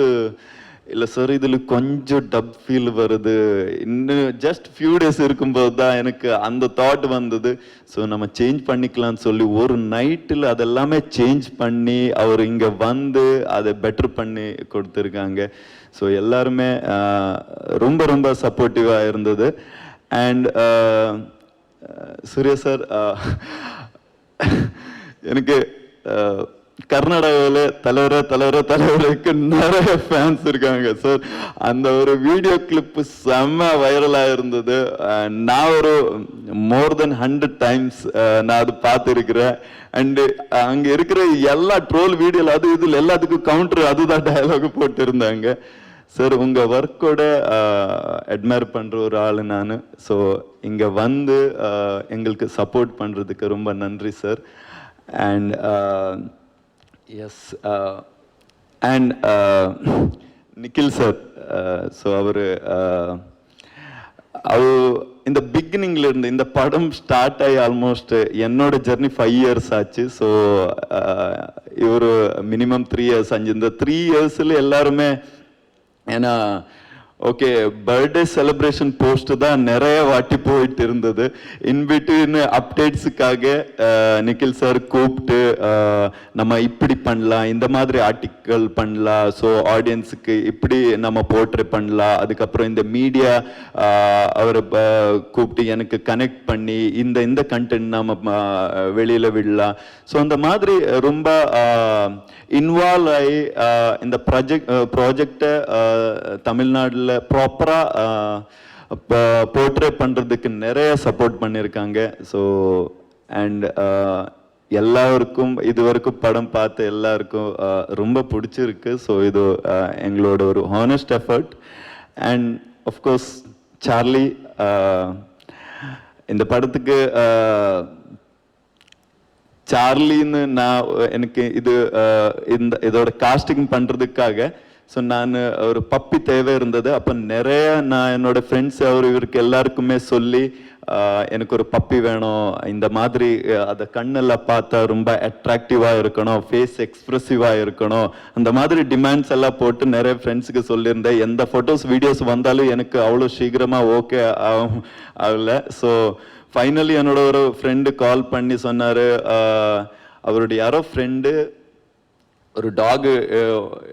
S11: இல்லை சார் இதில் கொஞ்சம் டப் ஃபீல் வருது, இன்னும் ஜஸ்ட் ஃபியூ டேஸ் இருக்கும்போது தான் எனக்கு அந்த தாட் வந்தது. ஸோ நம்ம சேஞ்ச் பண்ணிக்கலாம்னு சொல்லி ஒரு நைட்டில் அதெல்லாமே சேஞ்ச் பண்ணி அவர் இங்கே வந்து அதை பெட்டர் பண்ணி கொடுத்துருக்காங்க. ஸோ எல்லாருமே ரொம்ப ரொம்ப சப்போர்ட்டிவாக இருந்தது. அண்ட் சூர்யா சார் எனக்கு கர்நாடகாவில் தலைவருக்கு நிறைய ஃபேன்ஸ் இருக்காங்க சார். அந்த ஒரு வீடியோ கிளிப்பு செம்ம வைரலாக இருந்தது. நான் ஒரு மோர் தென் 100 times நான் அது பார்த்துருக்கிறேன். அண்டு அங்கே இருக்கிற எல்லா ட்ரோல் வீடியோவில் அது இதில் எல்லாத்துக்கும் கவுண்டர் அதுதான் டயலாக் போட்டிருந்தாங்க. சார் உங்கள் ஒர்க்கோட அட்மையர் பண்ணுற ஒரு ஆள் நான். ஸோ இங்கே வந்து எங்களுக்கு சப்போர்ட் பண்ணுறதுக்கு ரொம்ப நன்றி sir. And S and Nikhil sir. So அவர் இந்த பிகினிங்ல இருந்து இந்த படம் ஸ்டார்ட் ஆகி ஆல்மோஸ்ட் என்னோட ஜெர்னி 5 years ஆச்சு. ஸோ இவர் மினிமம் 3 years ஆச்சு. இந்த 3 yearsல எல்லாருமே ஏன்னா ஓகே பர்த்டே செலிப்ரேஷன் போஸ்ட் தான் நிறைய வாட்டி போயிட்டு இருந்தது. இன்பிட்வீன் அப்டேட்ஸுக்காக நிக்கில் சார் கூப்பிட்டு நம்ம இப்படி பண்ணலாம், இந்த மாதிரி ஆர்டிக்கல் பண்ணலாம், ஸோ ஆடியன்ஸுக்கு இப்படி நம்ம போர்ட்ரே பண்ணலாம், அதுக்கப்புறம் இந்த மீடியா அவரை கூப்பிட்டு எனக்கு கனெக்ட் பண்ணி இந்த கண்டென்ட் நம்ம வெளியில் விடலாம். ஸோ அந்த மாதிரி ரொம்ப இன்வால்வ் ஆகி இந்த ப்ராஜெக்டை தமிழ்நாட்டில் ப்ராப்பராக போர்ட்ரே பண்ணுறதுக்கு நிறைய சப்போர்ட் பண்ணியிருக்காங்க. ஸோ அண்ட் எல்லாருக்கும் இது வரைக்கும் படம் பார்த்து எல்லாருக்கும் ரொம்ப பிடிச்சிருக்கு. ஸோ இது எங்களோட ஒரு honest effort. And of course Charlie இந்த படத்துக்கு சார்லின்னு நான் எனக்கு இதோட காஸ்டிங் பண்ணுறதுக்காக ஸோ நான் ஒரு பப்பி தேவை இருந்தது. அப்போ நிறைய நான் என்னோட ஃப்ரெண்ட்ஸ் இவருக்கு எல்லாருக்குமே சொல்லி எனக்கு ஒரு பப்பி வேணும், இந்த மாதிரி அதை கண்ணெல்லாம் பார்த்தா ரொம்ப அட்ராக்டிவாக இருக்கணும், ஃபேஸ் எக்ஸ்ப்ரெசிவாக இருக்கணும், அந்த மாதிரி டிமாண்ட்ஸ் எல்லாம் போட்டு நிறைய ஃப்ரெண்ட்ஸுக்கு சொல்லியிருந்தேன். எந்த ஃபோட்டோஸ் வீடியோஸ் வந்தாலும் எனக்கு அவ்வளோ சீக்கிரமாக ஓகே ஆகல. ஸோ ஃபைனலி என்னோட ஒரு ஃப்ரெண்டு கால் பண்ணி சொன்னார், அவருடைய யாரோ ஃப்ரெண்டு ஒரு டாகு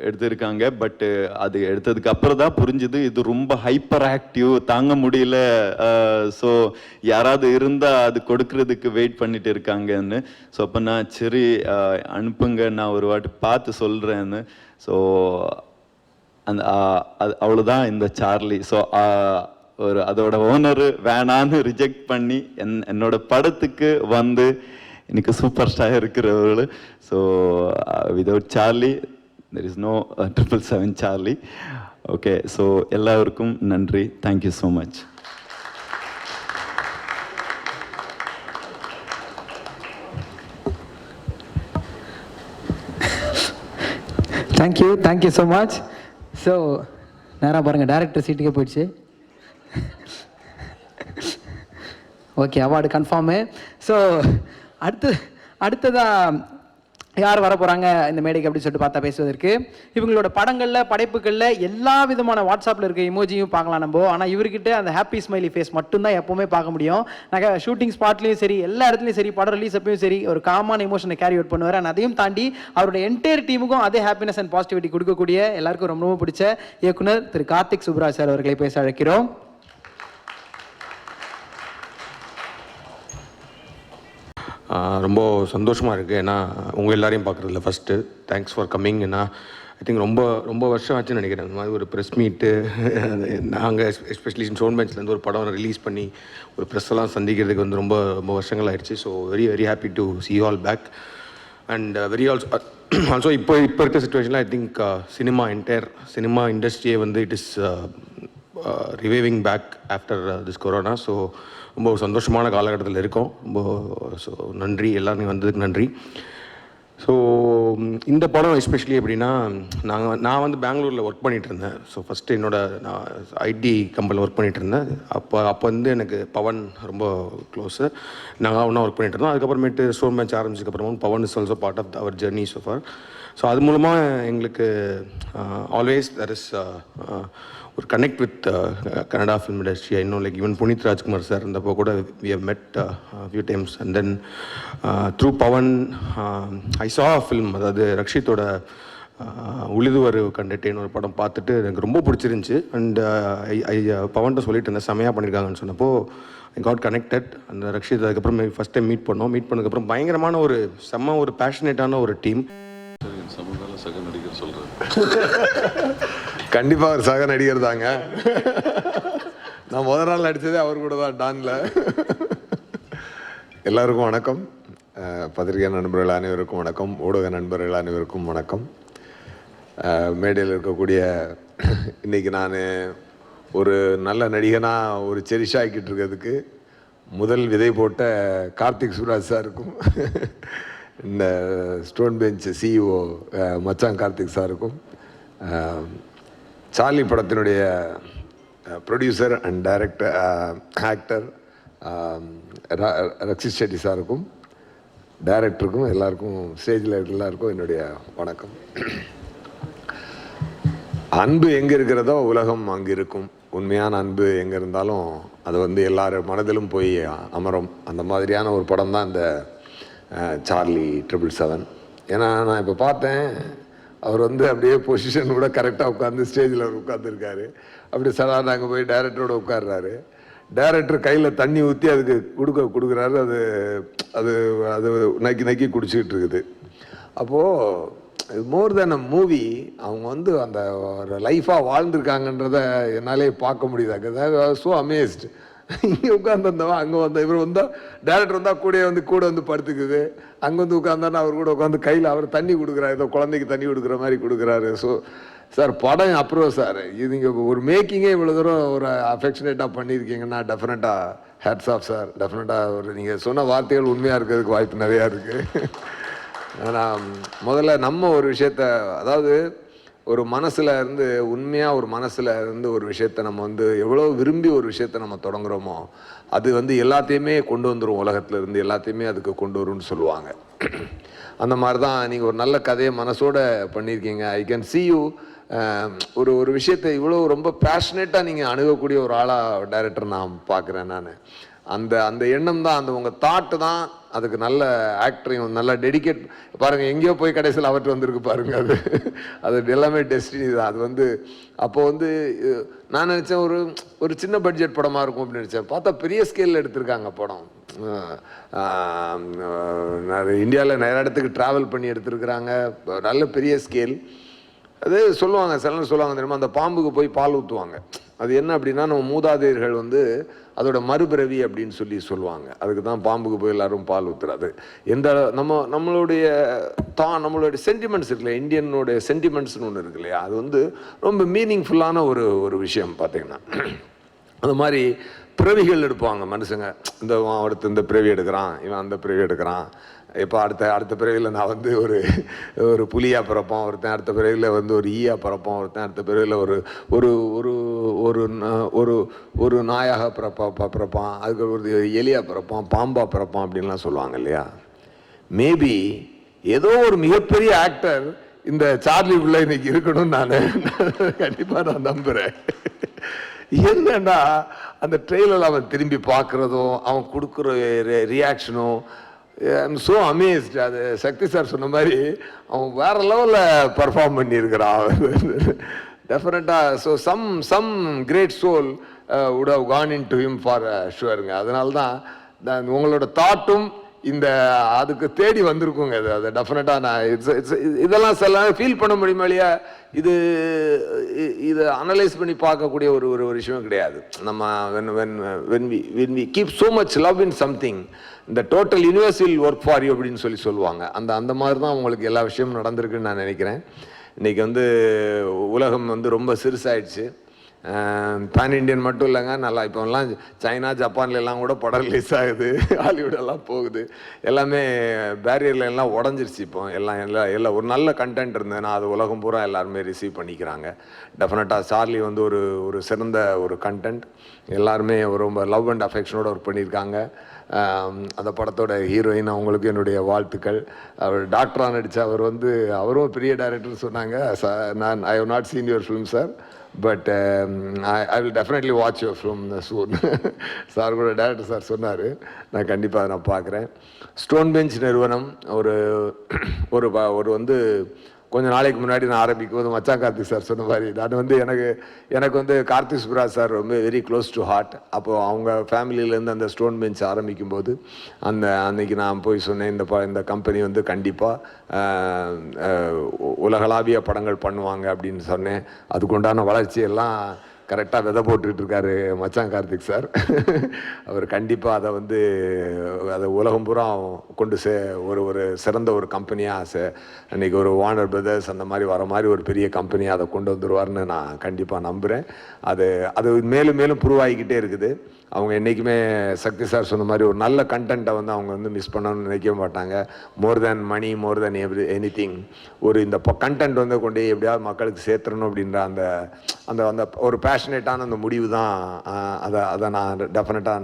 S11: எடுத்திருக்காங்க. பட்டு அது எடுத்ததுக்கு அப்புறம் தான் புரிஞ்சுது இது ரொம்ப ஹைப்பர் ஆக்டிவ், தாங்க முடியல, ஸோ யாராவது இருந்தால் அது கொடுக்கறதுக்கு வெயிட் பண்ணிட்டு இருக்காங்கன்னு. ஸோ அப்போ நான் சரி அனுப்புங்க, நான் ஒரு வாட்டி பார்த்து சொல்கிறேன்னு. ஸோ அந்த அவ்வளோதான் இந்த சார்லி. ஸோ அதோட ஓனர் வேணான்னு ரிஜெக்ட் பண்ணி என்னோட படத்துக்கு வந்து இன்னைக்கு சூப்பர் ஸ்டார் இருக்கிறவர்கள். So without Charlie there is no 777 Charlie. Okay, so எல்லாருக்கும் நன்றி. Thank you so much.
S1: Thank you so much. So நேராக பாருங்கள், டைரக்டர் சீட்டுக்கே போயிடுச்சு. Okay, award confirm. ஸோ அடுத்ததாக யார் வர போகிறாங்க இந்த மேடைக்கு அப்படின்னு சொல்லிட்டு பார்த்தா பேசுவதற்கு, இவங்களோட படங்களில் படைப்புகளில் எல்லா விதமான வாட்ஸ்அப்பில் இருக்க இமோஜியும் பார்க்கலாம் நம்ம. ஆனால் இவர்கிட்ட அந்த ஹாப்பி ஸ்மைலி ஃபேஸ் மட்டும்தான் எப்போவுமே பார்க்க முடியும். நாங்கள் ஷூட்டிங் ஸ்பாட்லேயும் சரி, எல்லா இடத்துலையும் சரி, படம் ரிலீஸ் அப்பயும் சரி, ஒரு காமான எமோஷனை கேரி அவுட் பண்ணுவார். அண்ட் அதையும் தாண்டி அவருடைய என்டையர் டீமுக்கும் அதே ஹாப்பினஸ் அண்ட் பாசிட்டிவிட்டி கொடுக்கக்கூடிய எல்லாருக்கும் ரொம்ப ரொம்ப பிடிச்ச இயக்குனர் திரு கார்த்திக் சுப்ராஜ் சார் அவர்களை பேச அழைக்கிறோம்.
S12: ரொம்ப சந்தோஷமாக இருக்குது. ஏன்னா உங்கள் எல்லாரையும் பார்க்குறதில்ல ஃபஸ்ட்டு. Thanks for coming. ஏன்னா ஐ திங்க் ரொம்ப வருஷம் ஆச்சுன்னு நினைக்கிறேன் இந்த மாதிரி ஒரு ப்ரெஸ் மீட்டு. நாங்கள் எஸ்பெஷலி ஷோன் பெஞ்ச்லேருந்து ஒரு படம் ரிலீஸ் பண்ணி ஒரு ப்ரெஸ்ஸெல்லாம் சந்திக்கிறதுக்கு வந்து ரொம்ப வருஷங்கள் ஆயிடுச்சு. So very happy to see all back. And also இப்போ இருக்க சுச்சுவேஷனில் ஐ திங்க் சினிமா இண்டஸ்ட்ரியே வந்து it is reviving back after this corona. So ரொம்ப சந்தோஷமான காலகட்டத்தில் இருக்கோம். ஸோ நன்றி, எல்லாருமே வந்ததுக்கு நன்றி. ஸோ இந்த படம் எஸ்பெஷலி எப்படின்னா நான் வந்து பெங்களூரில் ஒர்க் பண்ணிகிட்டு இருந்தேன். ஸோ ஃபஸ்ட்டு நான் ஐடி கம்பெனியில் ஒர்க் பண்ணிகிட்டு இருந்தேன். அப்போ வந்து எனக்கு பவன் ரொம்ப க்ளோஸு. நாங்கள் ஒன்றா ஒர்க் பண்ணிகிட்டு இருந்தோம். அதுக்கப்புறமேட்டு ஸ்டோன் பெஞ்ச் ஆரம்பிச்சதுக்கப்புறமும் Pavan is also part of our journey so far. So அது மூலமாக எங்களுக்கு ஆல்வேஸ் தர் இஸ் ஒரு connect with Kannada film industry. இன்னும் like even Puneeth Rajkumar sir இருந்தப்போ கூட we have met few times. And then through Pavan I saw film, அதாவது ரக்ஷித்தோட உழுதுவர் கண்டட்டேன்னு ஒரு படம் பார்த்துட்டு எனக்கு ரொம்ப பிடிச்சிருந்துச்சி. அண்ட் பவன்கிட்ட சொல்லிட்டு இருந்தேன் செமையாக பண்ணியிருக்காங்கன்னு சொன்னப்போ ஐ காட் கனெக்டட். அந்த ரக்ஷித் அதுக்கப்புறம் ஃபஸ்ட் டைம் மீட் பண்ணதுக்கப்புறம் பயங்கரமான ஒரு பேஷனேட்டான ஒரு டீம்.
S5: சக நடிகர் சொல்கிறேன்.
S13: கண்டிப்பாக ஒரு சக நடிகர் தாங்க. நான் முதல் நாள் நடித்ததே அவர் கூட தான், டானில். எல்லாருக்கும் வணக்கம். பத்திரிகை நண்பர்கள் அனைவருக்கும் வணக்கம். ஊடக நண்பர்கள் அனைவருக்கும் வணக்கம். மேடையில் இருக்கக்கூடிய இன்றைக்கி நான் ஒரு நல்ல நடிகனாக ஒரு செரிஷாக்கிட்டு இருக்கிறதுக்கு முதல் விதை போட்ட கார்த்திக் சுப்ராஜ் சாருக்கும், இந்த ஸ்டோன் பெஞ்ச் சிஇஓ மச்சான் கார்த்திக் சாருக்கும், சார்லி படத்தினுடைய producer and director actor Rakshit Shetty சாருக்கும், டைரக்டருக்கும், எல்லாருக்கும் ஸ்டேஜில் எல்லாருக்கும் என்னுடைய வணக்கம். அன்பு எங்கே இருக்கிறதோ உலகம் அங்கே இருக்கும். உண்மையான அன்பு எங்கே இருந்தாலும் அது வந்து எல்லாரும் மனதிலும் போய் அமரும். அந்த மாதிரியான ஒரு படம் தான் இந்த சார்லி 777. ஏன்னா நான் இப்போ பார்த்தேன், அவர் வந்து அப்படியே பொசிஷன் கூட கரெக்டாக உட்காந்து ஸ்டேஜில் அவர் உட்காந்துருக்காரு. அப்படி சாதாரண அங்கே போய் டைரக்டரோட உட்கார்றாரு. டைரக்டர் கையில் தண்ணி ஊற்றி அதுக்கு கொடுக்குறாரு. அது அது அது நக்கி குடிச்சிக்கிட்டு இருக்குது. அப்போது மோர் தென் அ மூவி, அவங்க வந்து அந்த ஒரு லைஃபாக வாழ்ந்துருக்காங்கன்றத என்னாலே பார்க்க முடியுது. So amazed. இங்கே உட்காந்துருந்தவன் அங்கே வந்த இவர் வந்தால் டேரக்டர் வந்தால் கூட வந்து படுத்துக்குது. அங்கே வந்து உட்காந்தானா அவர் கூட உட்காந்து கையில் அவர் தண்ணி கொடுக்குறாரு, ஏதோ குழந்தைக்கு தண்ணி கொடுக்குற மாதிரி கொடுக்குறாரு. ஸோ சார் படம் அப்ரூவ் சார். இது நீங்கள் ஒரு மேக்கிங்கே இவ்வளோ தூரம் ஒரு அஃபெக்ஷனேட்டாக பண்ணியிருக்கீங்கன்னா டெஃபினட்டாக ஹேட்ஸ் ஆஃப் சார். டெஃபினட்டாக ஒரு நீங்கள் சொன்ன வார்த்தைகள் உண்மையாக இருக்கிறதுக்கு வாய்ப்பு நிறையா இருக்குது. ஆனால் முதல்ல நம்ம ஒரு விஷயத்த, அதாவது ஒரு மனசில் இருந்து உண்மையாக ஒரு மனசில் இருந்து ஒரு விஷயத்தை நம்ம வந்து எவ்வளோ விரும்பி ஒரு விஷயத்தை நம்ம தொடங்குகிறோமோ அது வந்து எல்லாத்தையுமே கொண்டு வந்துடும். உலகத்தில் இருந்து எல்லாத்தையுமே அதுக்கு கொண்டு வரும்னு சொல்லுவாங்க. அந்த மாதிரி தான் நீங்கள் ஒரு நல்ல கதையை மனசோட பண்ணியிருக்கீங்க. ஐ கேன் see you ஒரு விஷயத்தை இவ்வளோ ரொம்ப பேஷனேட்டாக நீங்கள் அணுகக்கூடிய ஒரு ஆளாக டைரக்டர் நான் பார்க்குறேன். நான் அந்த எண்ணம் தான், அந்த உங்கள் தாட்டு தான் அதுக்கு நல்ல ஆக்டரையும் நல்ல டெடிகேட். பாருங்கள், எங்கேயோ போய் கடைசியில் அவர்கிட்ட வந்திருக்கு பாருங்கள். அது எல்லாமே டெஸ்டினி தான். அது வந்து அப்போ வந்து நான் நினச்சேன் ஒரு சின்ன பட்ஜெட் படமாக இருக்கும் அப்படின்னு நினச்சேன். பார்த்தா பெரிய ஸ்கேலில் எடுத்திருக்காங்க படம். இந்தியாவில் நிறைய இடத்துக்கு ட்ராவல் பண்ணி எடுத்திருக்கிறாங்க. நல்ல பெரிய ஸ்கேல். அது சொல்லுவாங்க, சிலர் சொல்லுவாங்க தெரியுமா, அந்த பாம்புக்கு போய் பால் ஊற்றுவாங்க. அது என்ன அப்படின்னா, நம்ம மூதாதையர்கள் வந்து அதோட மறுபிறவி அப்படின்னு சொல்லுவாங்க. அதுக்கு தான் பாம்புக்கு போய் எல்லாரும் பால் ஊற்றுறாது. நம்மளுடைய சென்டிமெண்ட்ஸ் இருக்குல்ல, இந்தியனுடைய சென்டிமெண்ட்ஸ்னு ஒன்று இருக்கு இல்லையா, அது வந்து ரொம்ப மீனிங்ஃபுல்லான ஒரு விஷயம் பார்த்தீங்கன்னா. அந்த மாதிரி பிறவிகள் எடுப்பாங்க மனுஷங்க. அடுத்து இந்த பிறவி எடுக்கிறான், இவன் அந்த பிறவி எடுக்கிறான். இப்போ அடுத்த பிறவியில் நான் வந்து ஒரு புலியாக பிறப்பான், ஒருத்தன் அடுத்த பிறவியில் வந்து ஒரு ஈயா பிறப்பான், ஒருத்தன் அடுத்த பிறவியில் ஒரு ஒரு ஒரு ஒரு நாயாக பிறப்பான், அதுக்கு ஒரு எலியாக பிறப்பான், பாம்பாக பிறப்பான் அப்படின்லாம் சொல்லுவாங்க இல்லையா. மேபி ஏதோ ஒரு மிகப்பெரிய ஆக்டர் இந்த சார்லிக்குள்ளே இன்னைக்கு இருக்கணும்னு நான் கண்டிப்பாக நான் நம்புகிறேன். என்னன்னா அந்த ட்ரெயிலரில் அவன் திரும்பி பார்க்குறதும் அவன் கொடுக்குற ரியாக்ஷனும் ஐம் ஸோ அமேஸ்ட். அது சக்தி சார் சொன்ன மாதிரி அவன் வேறு லெவலில் பர்ஃபார்ம் பண்ணியிருக்கிறான் டெஃபினட்டாக. So some great soul would have gone into him for sure. அதனால தான் உங்களோட தாட்டும் அதுக்கு தேடி வந்திருக்குங்க. அது டெஃபினட்டாக நான் இதெல்லாம் சில ஃபீல் பண்ண முடியுமா இல்லையா. இது அனலைஸ் பண்ணி பார்க்கக்கூடிய ஒரு விஷயம் கிடையாது. நம்ம when we keep so much love in something, the total universe will work for you அப்படின்னு சொல்லுவாங்க. அந்த மாதிரி தான் உங்களுக்கு எல்லா விஷயமும் நடந்திருக்குன்னு நான் நினைக்கிறேன். இன்றைக்கி வந்து உலகம் வந்து ரொம்ப சிறுசாயிடுச்சு. பேன் இண்டியன் மட்டும் இல்லைங்க, நல்லா இப்போலாம் சைனா ஜப்பான்லாம் கூட படம் ரிலீஸ் ஆகுது, ஹாலிவுட்டெல்லாம் போகுது. எல்லாமே பேரியர்ல எல்லாம் உடஞ்சிருச்சு. இப்போ எல்லாம் ஒரு நல்ல கண்டென்ட் இருந்ததுன்னா அது உலகம் பூரா எல்லாருமே ரிசீவ் பண்ணிக்கிறாங்க. டெஃபினட்டாக சார்லி வந்து ஒரு சிறந்த ஒரு கண்டென்ட். எல்லாருமே ரொம்ப லவ் அண்ட் அஃபெக்ஷனோட ஒர்க் பண்ணியிருக்காங்க. அந்த படத்தோட ஹீரோயின் அவங்களுக்கு என்னுடைய வாழ்த்துக்கள். அவர் டாக்டராக நடித்த அவர் வந்து அவரும் பெரிய டைரக்டர் சொன்னாங்க. I have not seen your film sir, but I will definitely watch your film soon. Sir கூட டேரக்டர் சார் சொன்னார், நான் கண்டிப்பாக நான் பார்க்குறேன். ஸ்டோன் பெஞ்ச் நிறுவனம் ஒரு ஒரு வந்து கொஞ்ச நாளைக்கு முன்னாடி நான் ஆரம்பிக்கும் போது மச்சான் கார்த்திக் சார் சொன்ன மாதிரி நான் வந்து எனக்கு வந்து கார்த்திக் சுப்ராஜ் சார் ரொம்ப வெரி க்ளோஸ் டு ஹார்ட். அப்போது அவங்க ஃபேமிலியிலேருந்து அந்த ஸ்டோன் பெஞ்ச் ஆரம்பிக்கும் போது அன்னைக்கு நான் போய் சொன்னேன், இந்த கம்பெனி வந்து கண்டிப்பாக உலகளாவிய படங்கள் பண்ணுவாங்க அப்படின்னு சொன்னேன். அதுக்குண்டான வளர்ச்சியெல்லாம் கரெக்டாக விதை போட்டுக்கிட்டு இருக்காரு மச்சான் கார்த்திக் சார். அவர் கண்டிப்பாக அதை உலகம் பூரா கொண்டு ஒரு சிறந்த ஒரு கம்பெனியாக அன்றைக்கி ஒரு வார்னர் பிரதர்ஸ் அந்த மாதிரி வர மாதிரி ஒரு பெரிய கம்பெனியாக அதை கொண்டு வந்துடுவார்னு நான் கண்டிப்பாக நம்புகிறேன். அது மேலும் மேலும் ப்ரூவ் ஆகிக்கிட்டே இருக்குது. அவங்க என்றைக்குமே சக்தி சார் சொன்ன மாதிரி ஒரு நல்ல கண்டென்ட்டை வந்து அவங்க வந்து மிஸ் பண்ணணும்னு நினைக்க மாட்டாங்க. மோர் தேன் மணி, மோர் தேன் எனிதிங், இந்த கண்டென்ட் வந்து கொண்டு எப்படியாவது மக்களுக்கு சேர்த்துடணும் அப்படின்ற அந்த அந்த அந்த ஒரு பேஷனேட்டான அந்த முடிவு தான். அதை நான் டெஃபினட்டாக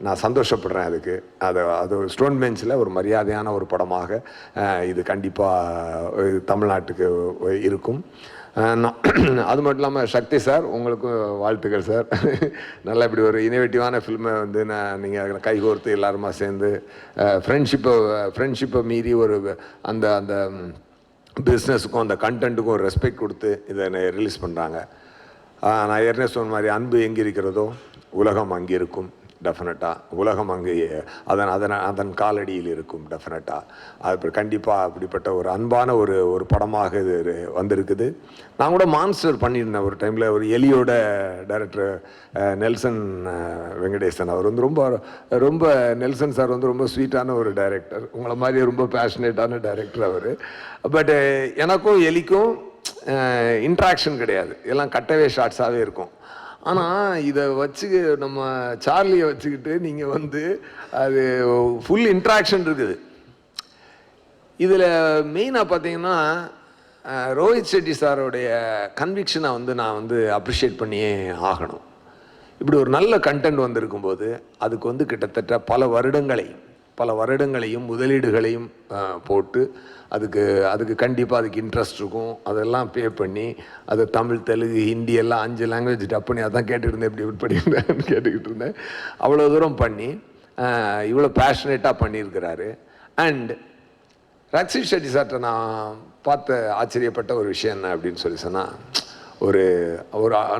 S13: நான் சந்தோஷப்படுறேன். அது ஸ்டோன் பெஞ்சில் ஒரு மரியாதையான ஒரு படமாக இது கண்டிப்பாக தமிழ்நாட்டுக்கு இருக்கும். அது மட்டும் இல்லாமல் சக்தி சார் உங்களுக்கும் வாழ்த்துக்கள் சார். நல்லா இப்படி ஒரு இனோவேட்டிவான ஃபில்மை வந்து நீங்கள் கைகோர்த்து எல்லாருமா சேர்ந்து ஃப்ரெண்ட்ஷிப்பை மீறி ஒரு அந்த அந்த பிஸ்னஸுக்கும் அந்த கண்டென்ட்டுக்கும் ஒரு ரெஸ்பெக்ட் கொடுத்து இதை ரிலீஸ் பண்ணுறாங்க. நான் ஏற்கனவே சொன்ன மாதிரி அன்பு எங்கே இருக்கிறதோ உலகம் அங்கே இருக்கும். டெஃபினட்டாக உலகம் அங்கே அதன் காலடியில் இருக்கும். டெஃபினட்டாக அது கண்டிப்பாக அப்படிப்பட்ட ஒரு அன்பான ஒரு படமாக இது வந்திருக்குது. நான் கூட மான்ஸ்டர் பண்ணியிருந்தேன் ஒரு டைமில். ஒரு எலியோட டைரக்டர் நெல்சன் வெங்கடேசன் அவர் வந்து ரொம்ப நெல்சன் சார் வந்து ரொம்ப ஸ்வீட்டான ஒரு டைரக்டர், உங்களை மாதிரி ரொம்ப பேஷனேட்டான டைரக்டர் அவர். பட் எனக்கும் எலிக்கும் இன்ட்ராக்ஷன் கிடையாது, எல்லாம் கட்டவே ஷார்ட்ஸாகவே இருக்கும். ஆனால் இதை நம்ம சார்லியை வச்சுக்கிட்டு நீங்கள் வந்து அது ஃபுல் இன்ட்ராக்ஷன் இருக்குது. இதில் மெயினாக பார்த்தீங்கன்னா ரோஹித் ஷெட்டி சாரோடைய கன்விக்ஷனை நான் அப்ரிஷியேட் பண்ணியே ஆகணும். இப்படி ஒரு நல்ல கண்டென்ட் வந்திருக்கும்போது அதுக்கு கிட்டத்தட்ட பல வருடங்களையும் முதலீடுகளையும் போட்டு அதுக்கு கண்டிப்பாக அதுக்கு இன்ட்ரெஸ்ட் இருக்கும். அதெல்லாம் பே பண்ணி அது தமிழ், தெலுங்கு, ஹிந்தி எல்லாம் 5 லாங்குவேஜ் டப் பண்ணி அதான் கேட்டுக்கிட்டு இருந்தேன், எப்படி பண்ணியிருந்தேன்னு கேட்டுக்கிட்டு இருந்தேன். அவ்வளோ தூரம் பண்ணி இவ்வளோ பேஷனேட்டாக பண்ணியிருக்கிறாரு. அண்ட் ரக்ஷித் ஷெட்டி சார்கிட்ட நான் பார்த்த ஆச்சரியப்பட்ட ஒரு விஷயம் என்ன அப்படின்னு சொன்னால்,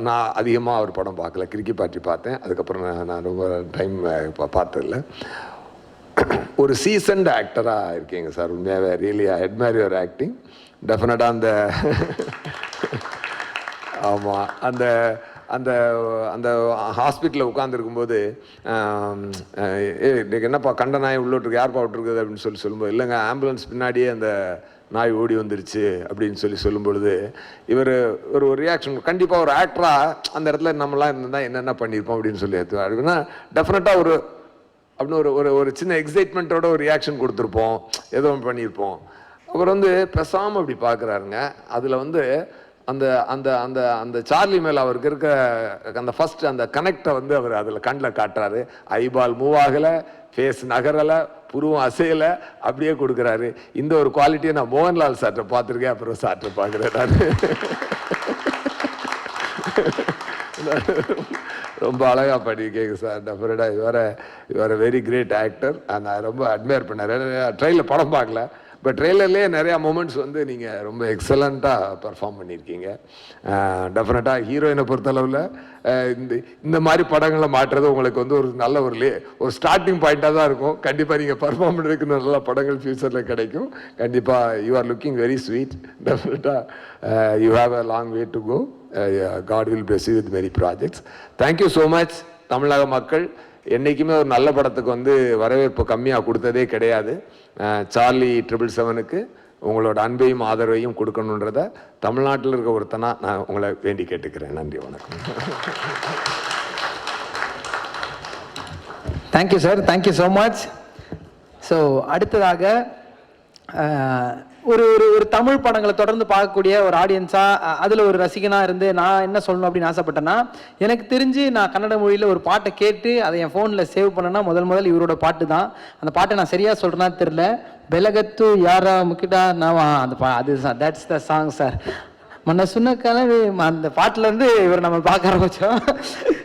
S13: நான் அதிகமாக அவர் படம் பார்க்கல, கிரிக்கி பார்ட்டி பார்த்தேன். அதுக்கப்புறம் நான் ரொம்ப டைம் பார்த்ததில்ல. ஒரு சீசன்டு ஆக்டராக இருக்கீங்க சார், உண்மையாகவே really I admire your acting. டெஃபினட்டாக ஆமாம் அந்த அந்த அந்த ஹாஸ்பிட்டலில் உட்காந்துருக்கும்போது இன்றைக்கி என்னப்பா கண்ட நாய் உள்ளோட்டுருக்கு, யார்ப்பா விட்டுருக்குது அப்படின்னு சொல்லும்போது, இல்லைங்க ஆம்புலன்ஸ் பின்னாடியே அந்த நாய் ஓடி வந்துருச்சு அப்படின்னு சொல்லும்பொழுது இவர் ஒரு ரியாக்ஷன். கண்டிப்பாக ஒரு ஆக்டராக அந்த இடத்துல நம்மளாம் இருந்தால் என்னென்ன பண்ணியிருப்போம் அப்படின்னு சொல்லி அப்படின்னா டெஃபினட்டாக அப்படின்னு ஒரு சின்ன எக்ஸைட்மெண்ட்டோட ஒரு ரியாக்ஷன் கொடுத்துருப்போம், ஏதோ ஒன்று பண்ணியிருப்போம். அவர் பேசாமல் அப்படி பார்க்குறாருங்க. அதில் அந்த அந்த அந்த அந்த சார்லி மேலே அவருக்கு இருக்க அந்த ஃபஸ்ட் அந்த கனெக்டை அவர் அதில் கண்ணில் காட்டுறாரு. ஐபால் மூவ் ஆகலை, ஃபேஸ் நகரலை, புருவம் அசையலை, அப்படியே கொடுக்குறாரு. இந்த ஒரு குவாலிட்டியை நான் மோகன்லால் சார்ட்ட பார்த்துருக்கேன், அப்புறம் சார்ட்ட பார்க்குறேன் நான். ரொம்ப அழகாக பண்ணியிருக்கேங்க சார். டெஃபினட்டாக இவர் வெரி கிரேட் ஆக்டர். நான் ரொம்ப அட்மையர் பண்ணேன். ட்ரெயிலில் படம் பார்க்கல, பட் ட்ரெய்லர்லேயே நிறையா மூமெண்ட்ஸ் நீங்கள் ரொம்ப எக்ஸலண்ட்டாக பர்ஃபார்ம் பண்ணியிருக்கீங்க. டெஃபினட்டாக ஹீரோயினை பொறுத்தளவில் இந்த மாதிரி படங்களை மாற்றுறது உங்களுக்கு ஒரு நல்ல ஒரு ஸ்டார்டிங் பாயிண்ட்டாக தான் இருக்கும். கண்டிப்பாக நீங்கள் பர்ஃபார்ம் பண்ணுறதுக்கு நல்ல படங்கள் ஃப்யூச்சரில் கிடைக்கும். கண்டிப்பாக you are looking very sweet. டெஃபினட்டாக you have a long way to go. God will bless you with many projects. Thank you so much. தமிழக மக்கள் என்றைக்குமே ஒரு நல்ல படத்துக்கு வரவேற்பு கம்மியாக கொடுத்ததே கிடையாது. சார்லி 777க்கு உங்களோட அன்பையும் ஆதரவையும் கொடுக்கணுன்றத தமிழ்நாட்டில் இருக்க ஒருத்தனா நான் உங்களை வேண்டி கேட்டுக்கிறேன். நன்றி, வணக்கம்.
S1: Thank you sir, thank you so much. So அடுத்ததாக ஒரு ஒரு ஒரு தமிழ் படங்களை தொடர்ந்து பார்க்கக்கூடிய ஒரு ஆடியன்ஸாக, அதில் ஒரு ரசிகனாக இருந்து நான் என்ன சொல்லணும் அப்படின்னு ஆசைப்பட்டேன்னா, எனக்கு தெரிஞ்சு நான் கன்னட மொழியில் ஒரு பாட்டை கேட்டு அதை என் ஃபோனில் சேவ் பண்ணேன்னா முதல் இவரோட பாட்டு தான். அந்த பாட்டை நான் சரியாக சொல்கிறேன்னா தெரில, பெலகத்து யாரா முக்கிட்டா நான் அந்த அது தட்ஸ் த சாங் சார். மனசுன்ன கலவு அந்த பாட்டிலேருந்து இவர் நம்ம பார்க்க ஆரம்பித்தோம்.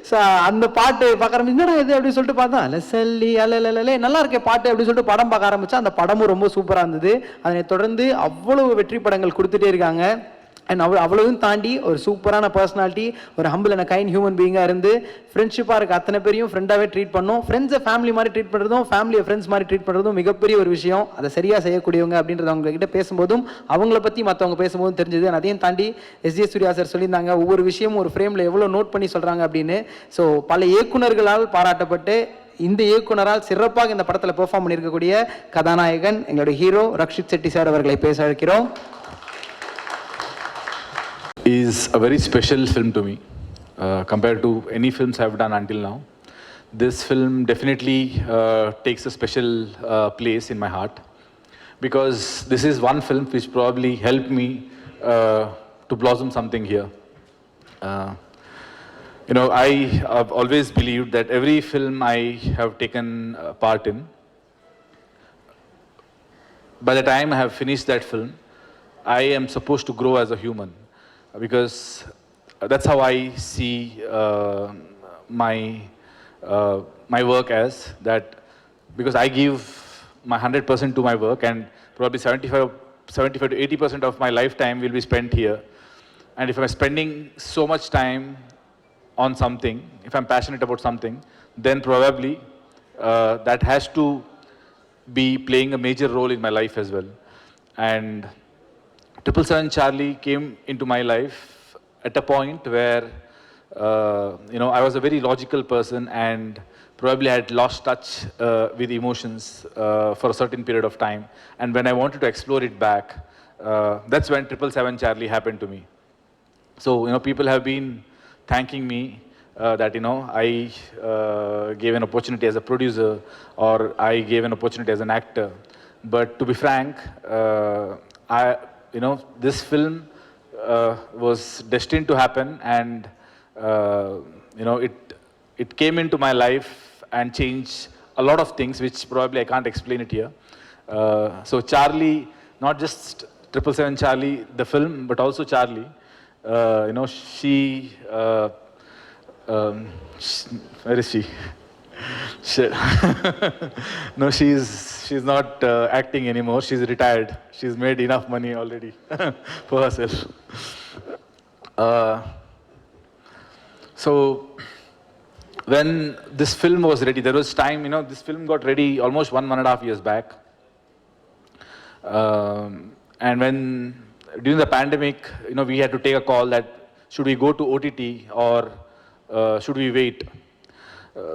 S1: ஸோ அந்த பாட்டு பார்க்க ஆரம்பிச்சு என்னடா இது அப்படின்னு சொல்லிட்டு பார்த்தா அலசல்லி அலலே நல்லா இருக்கே பாட்டு அப்படின்னு சொல்லிட்டு படம் பார்க்க ஆரம்பித்தா அந்த படமும் ரொம்ப சூப்பராக இருந்தது. அதனை தொடர்ந்து அவ்வளவு வெற்றி படங்கள் கொடுத்துட்டே இருக்காங்க. அண்ட் அவ்வளவும் தாண்டி ஒரு சூப்பரான பர்சனாலிட்டி, ஒரு ஹம்பிள் அண்ட் கைண்ட் ஹியூமன் பீயிங்காக இருந்து ஃப்ரெண்ட்ஷிப்பாக இருக்க அத்தனை பேரையும் ஃப்ரெண்டாகவே ட்ரீட் பண்ணணும். ஃப்ரெண்ட்ஸை ஃபேமிலி மாதிரி ட்ரீட் பண்ணுறதும் ஃபேமிலியை ஃப்ரெண்ட்ஸ் மாதிரி ட்ரீட் பண்ணுறதும் மிகப்பெரிய ஒரு விஷயம். அதை சரியாக செய்யக்கூடியவங்க அப்படின்றது அவங்ககிட்ட பேசும்போதும் அவங்கள பற்றி மற்றவங்க பேசும்போதும் தெரிஞ்சது. அதையும் தாண்டி எஸ்.ஜே. சூர்யா சார் சொல்லியிருந்தாங்க ஒவ்வொரு விஷயமும் ஒரு ஃப்ரேமில் எவ்வளோ நோட் பண்ணி சொல்கிறாங்க அப்படின்னு. ஸோ பல இயக்குனர்களால் பாராட்டப்பட்டு இந்த இயக்குனரால் சிறப்பாக இந்த படத்தில் பெர்ஃபார்ம் பண்ணியிருக்கக்கூடிய கதாநாயகன் எங்களுடைய ஹீரோ ரக்ஷித் செட்டி சார் அவர்களை பேச அழைக்கிறோம்.
S14: Is a very special film to me compared to any films I've done until now. This film definitely takes a special place in my heart because this is one film which probably helped me to blossom something here. You know, I have always believed that every film I have taken part in, by the time I have finished that film, I am supposed to grow as a human. Because that's how I see my work as that, because I give my 100% to my work and probably 75 to 80% of my lifetime will be spent here. And if I'm spending so much time on something, if I'm passionate about something, then probably that has to be playing a major role in my life as well. And 777 Charlie came into my life at a point where, you know, I was a very logical person and probably had lost touch with emotions for a certain period of time. And when I wanted to explore it back, that's when 777 Charlie happened to me. So, you know, people have been thanking me that, you know, I gave an opportunity as a producer or I gave an opportunity as an actor. But to be frank, you know, this film was destined to happen, and you know, it came into my life and changed a lot of things, which probably I can't explain it here. So Charlie, not just 777 Charlie, the film, but also Charlie. You know, she where is she? Shit. No, she's not acting anymore. She's retired. She's made enough money already for herself. So when this film was ready, there was time, you know, this film got ready almost 1.5 years back. And when during the pandemic, you know, we had to take a call that should we go to OTT or should we wait?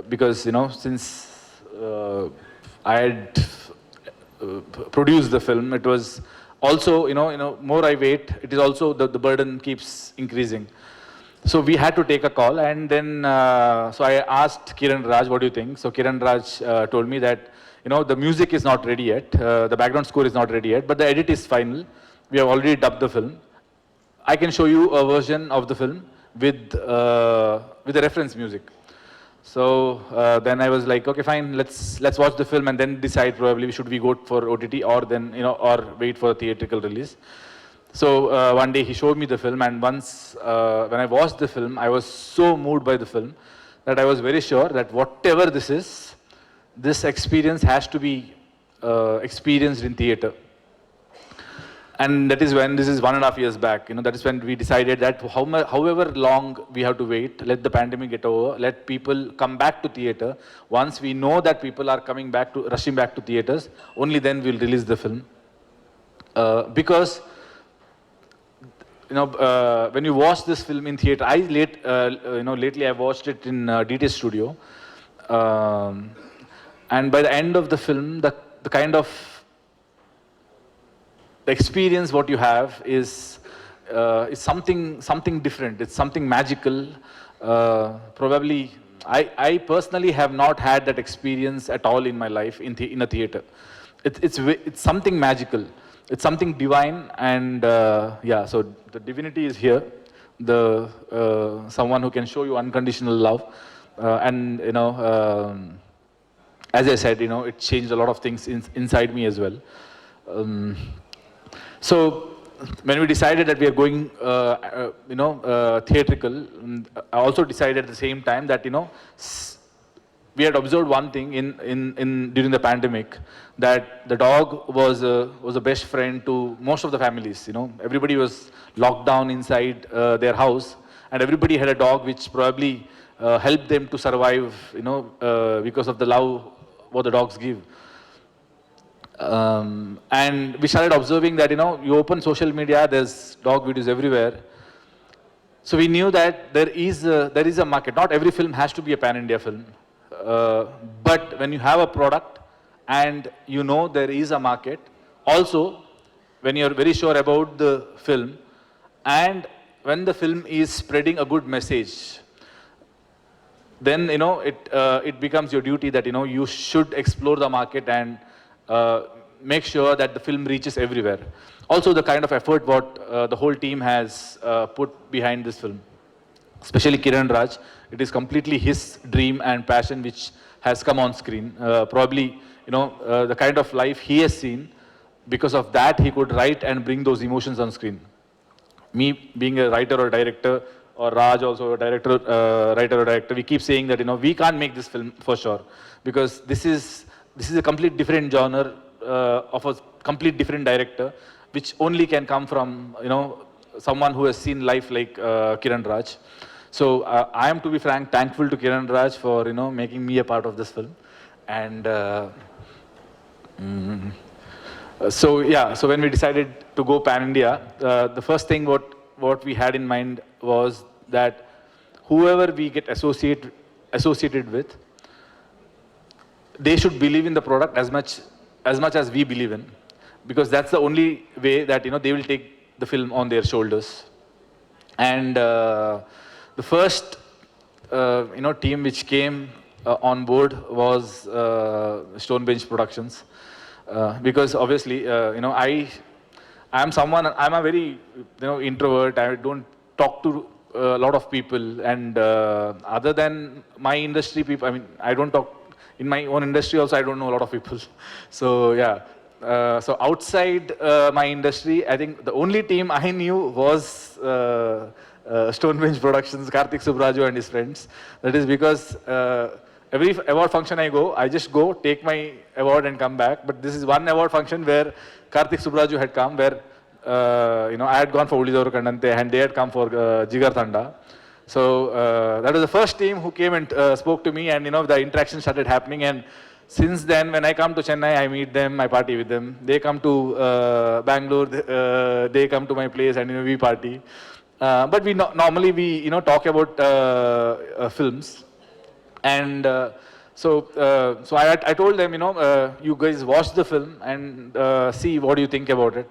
S14: Because, you know, since I had produced the film, it was also, you know, more I wait, it is also the burden keeps increasing. So we had to take a call, and then so I asked Kiran Raj, what do you think? So Kiran Raj told me that, you know, the music is not ready yet, the background score is not ready yet, but the edit is final. We have already dubbed the film. I can show you a version of the film with the reference music. So then I was like, okay, fine, let's watch the film and then decide probably should we go for OTT or then, you know, or wait for a theatrical release. So one day he showed me the film, and once when I watched the film, I was so moved by the film that I was very sure that whatever this is, this experience has to be experienced in theater. And that is when, this is 1.5 years back, you know, that is when we decided that however long we have to wait, let the pandemic get over, let people come back to theater. Once we know that people are coming back to, rushing back to theaters, only then we'll release the film. Because, you know, when you watch this film in theater, you know, lately I watched it in DT Studio. And by the end of the film, the kind of the experience what you have is something different. It's something magical. Probably, I personally have not had that experience at all in my life in a theater. It's something magical. It's something divine, and yeah. So the divinity is here. The someone who can show you unconditional love, and as I said, it changed a lot of things inside me as well. So when we decided that we are going, theatrical, I also decided at the same time that we had observed one thing in during the pandemic, that the dog was a best friend to most of the families. Everybody was locked down inside their house, and everybody had a dog which probably helped them to survive. Because of the love what the dogs give. And we started observing that, you open social media, there's dog videos everywhere. So we knew that there is a market. Not every film has to be a pan-India film. But when you have a product and there is a market, also when you're very sure about the film and when the film is spreading a good message, then it becomes your duty that you should explore the market and make sure that the film reaches everywhere. Also, the kind of effort what the whole team has put behind this film, especially Kiran Raj, it is completely his dream and passion which has come on screen. Probably, the kind of life he has seen, because of that he could write and bring those emotions on screen. Me being a writer or director, or Raj also a director, writer or director, we keep saying that we can't make this film for sure, because this is a complete different genre of a complete different director, which only can come from someone who has seen life like Kiran Raj. So I am, to be frank, thankful to Kiran Raj for making me a part of this film. And so yeah, so when we decided to go pan-India, the first thing what we had in mind was that whoever we get associated with, they should believe in the product as much as we believe in, because that's the only way that they will take the film on their shoulders. And the first team which came on board was Stonebench Productions, because obviously I'm a very introvert. I don't talk to a lot of people, and other than my industry people, I mean, I don't talk in my own industry also. I don't know a lot of people. So yeah, so outside my industry, I think the only team I knew was Stonebench Productions, Karthik Subraju and his friends. That is because every award function I go, I just go, take my award and come back. But this is one award function where Karthik Subraju had come, where I had gone for Ulidoru Kandante and they had come for Jigar Thanda. So that was the first team who came and spoke to me, and the interaction started happening. And since then, when I come to Chennai, I meet them, I party with them. They come to Bangalore, they come to my place, and we party. But we normally we talk about films, and so I told them, you guys watch the film and see what do you think about it.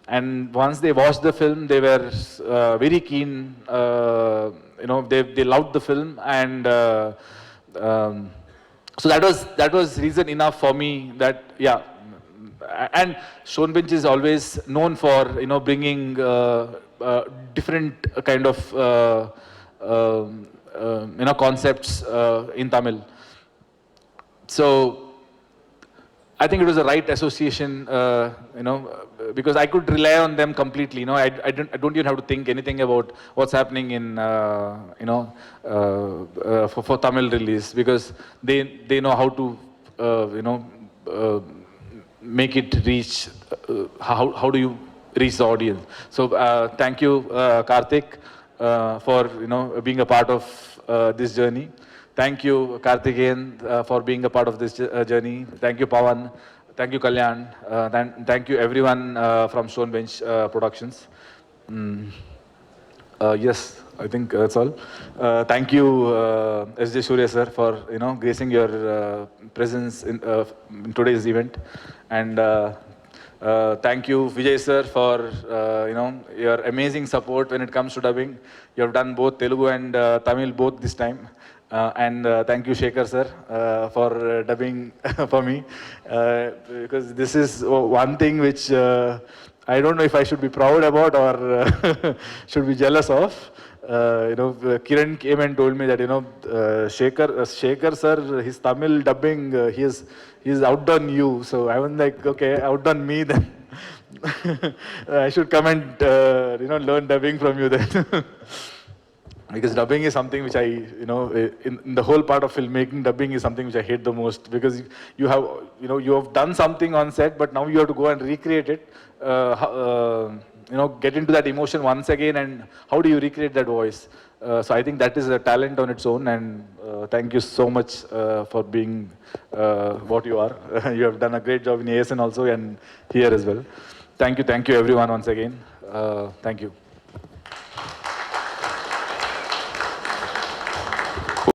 S14: And once they watched the film, they were very keen. They loved the film, and so that was reason enough for me that yeah. And Stonebench is always known for bringing different kind of concepts in Tamil. So I think it was the right association, because I could rely on them completely. I don't even have to think anything about what's happening in, for Tamil release, because they know how to, make it reach. How do you reach the audience? So thank you, Karthik, for being a part of this journey. Thank you, Karthikeyan, for being a part of this journey. Thank you, Pawan. Thank you, Kalyan. Thank you, everyone from Stonebench Productions. Yes, I think that's all. Thank you, S.J. Surya sir, for gracing your presence in today's event. And Thank you, Vijay sir, for your amazing support when it comes to dubbing. You have done both Telugu and Tamil both this time. And thank you, Shekhar sir, for dubbing for me. Because this is one thing which I don't know if I should be proud about or should be jealous of. Kiran came and told me that, Shekhar sir, his Tamil dubbing, he's outdone you. So I was like, okay, outdone me then. I should come and, learn dubbing from you then. Because dubbing is something which in the whole part of filmmaking, dubbing is something which I hate the most, because you have done something on set, but now you have to go and recreate it, get into that emotion once again, and how do you recreate that voice? So I think that is a talent on its own, and thank you so much for being what you are. You have done a great job in ASN also, and here as well. Thank you everyone once again. Thank you.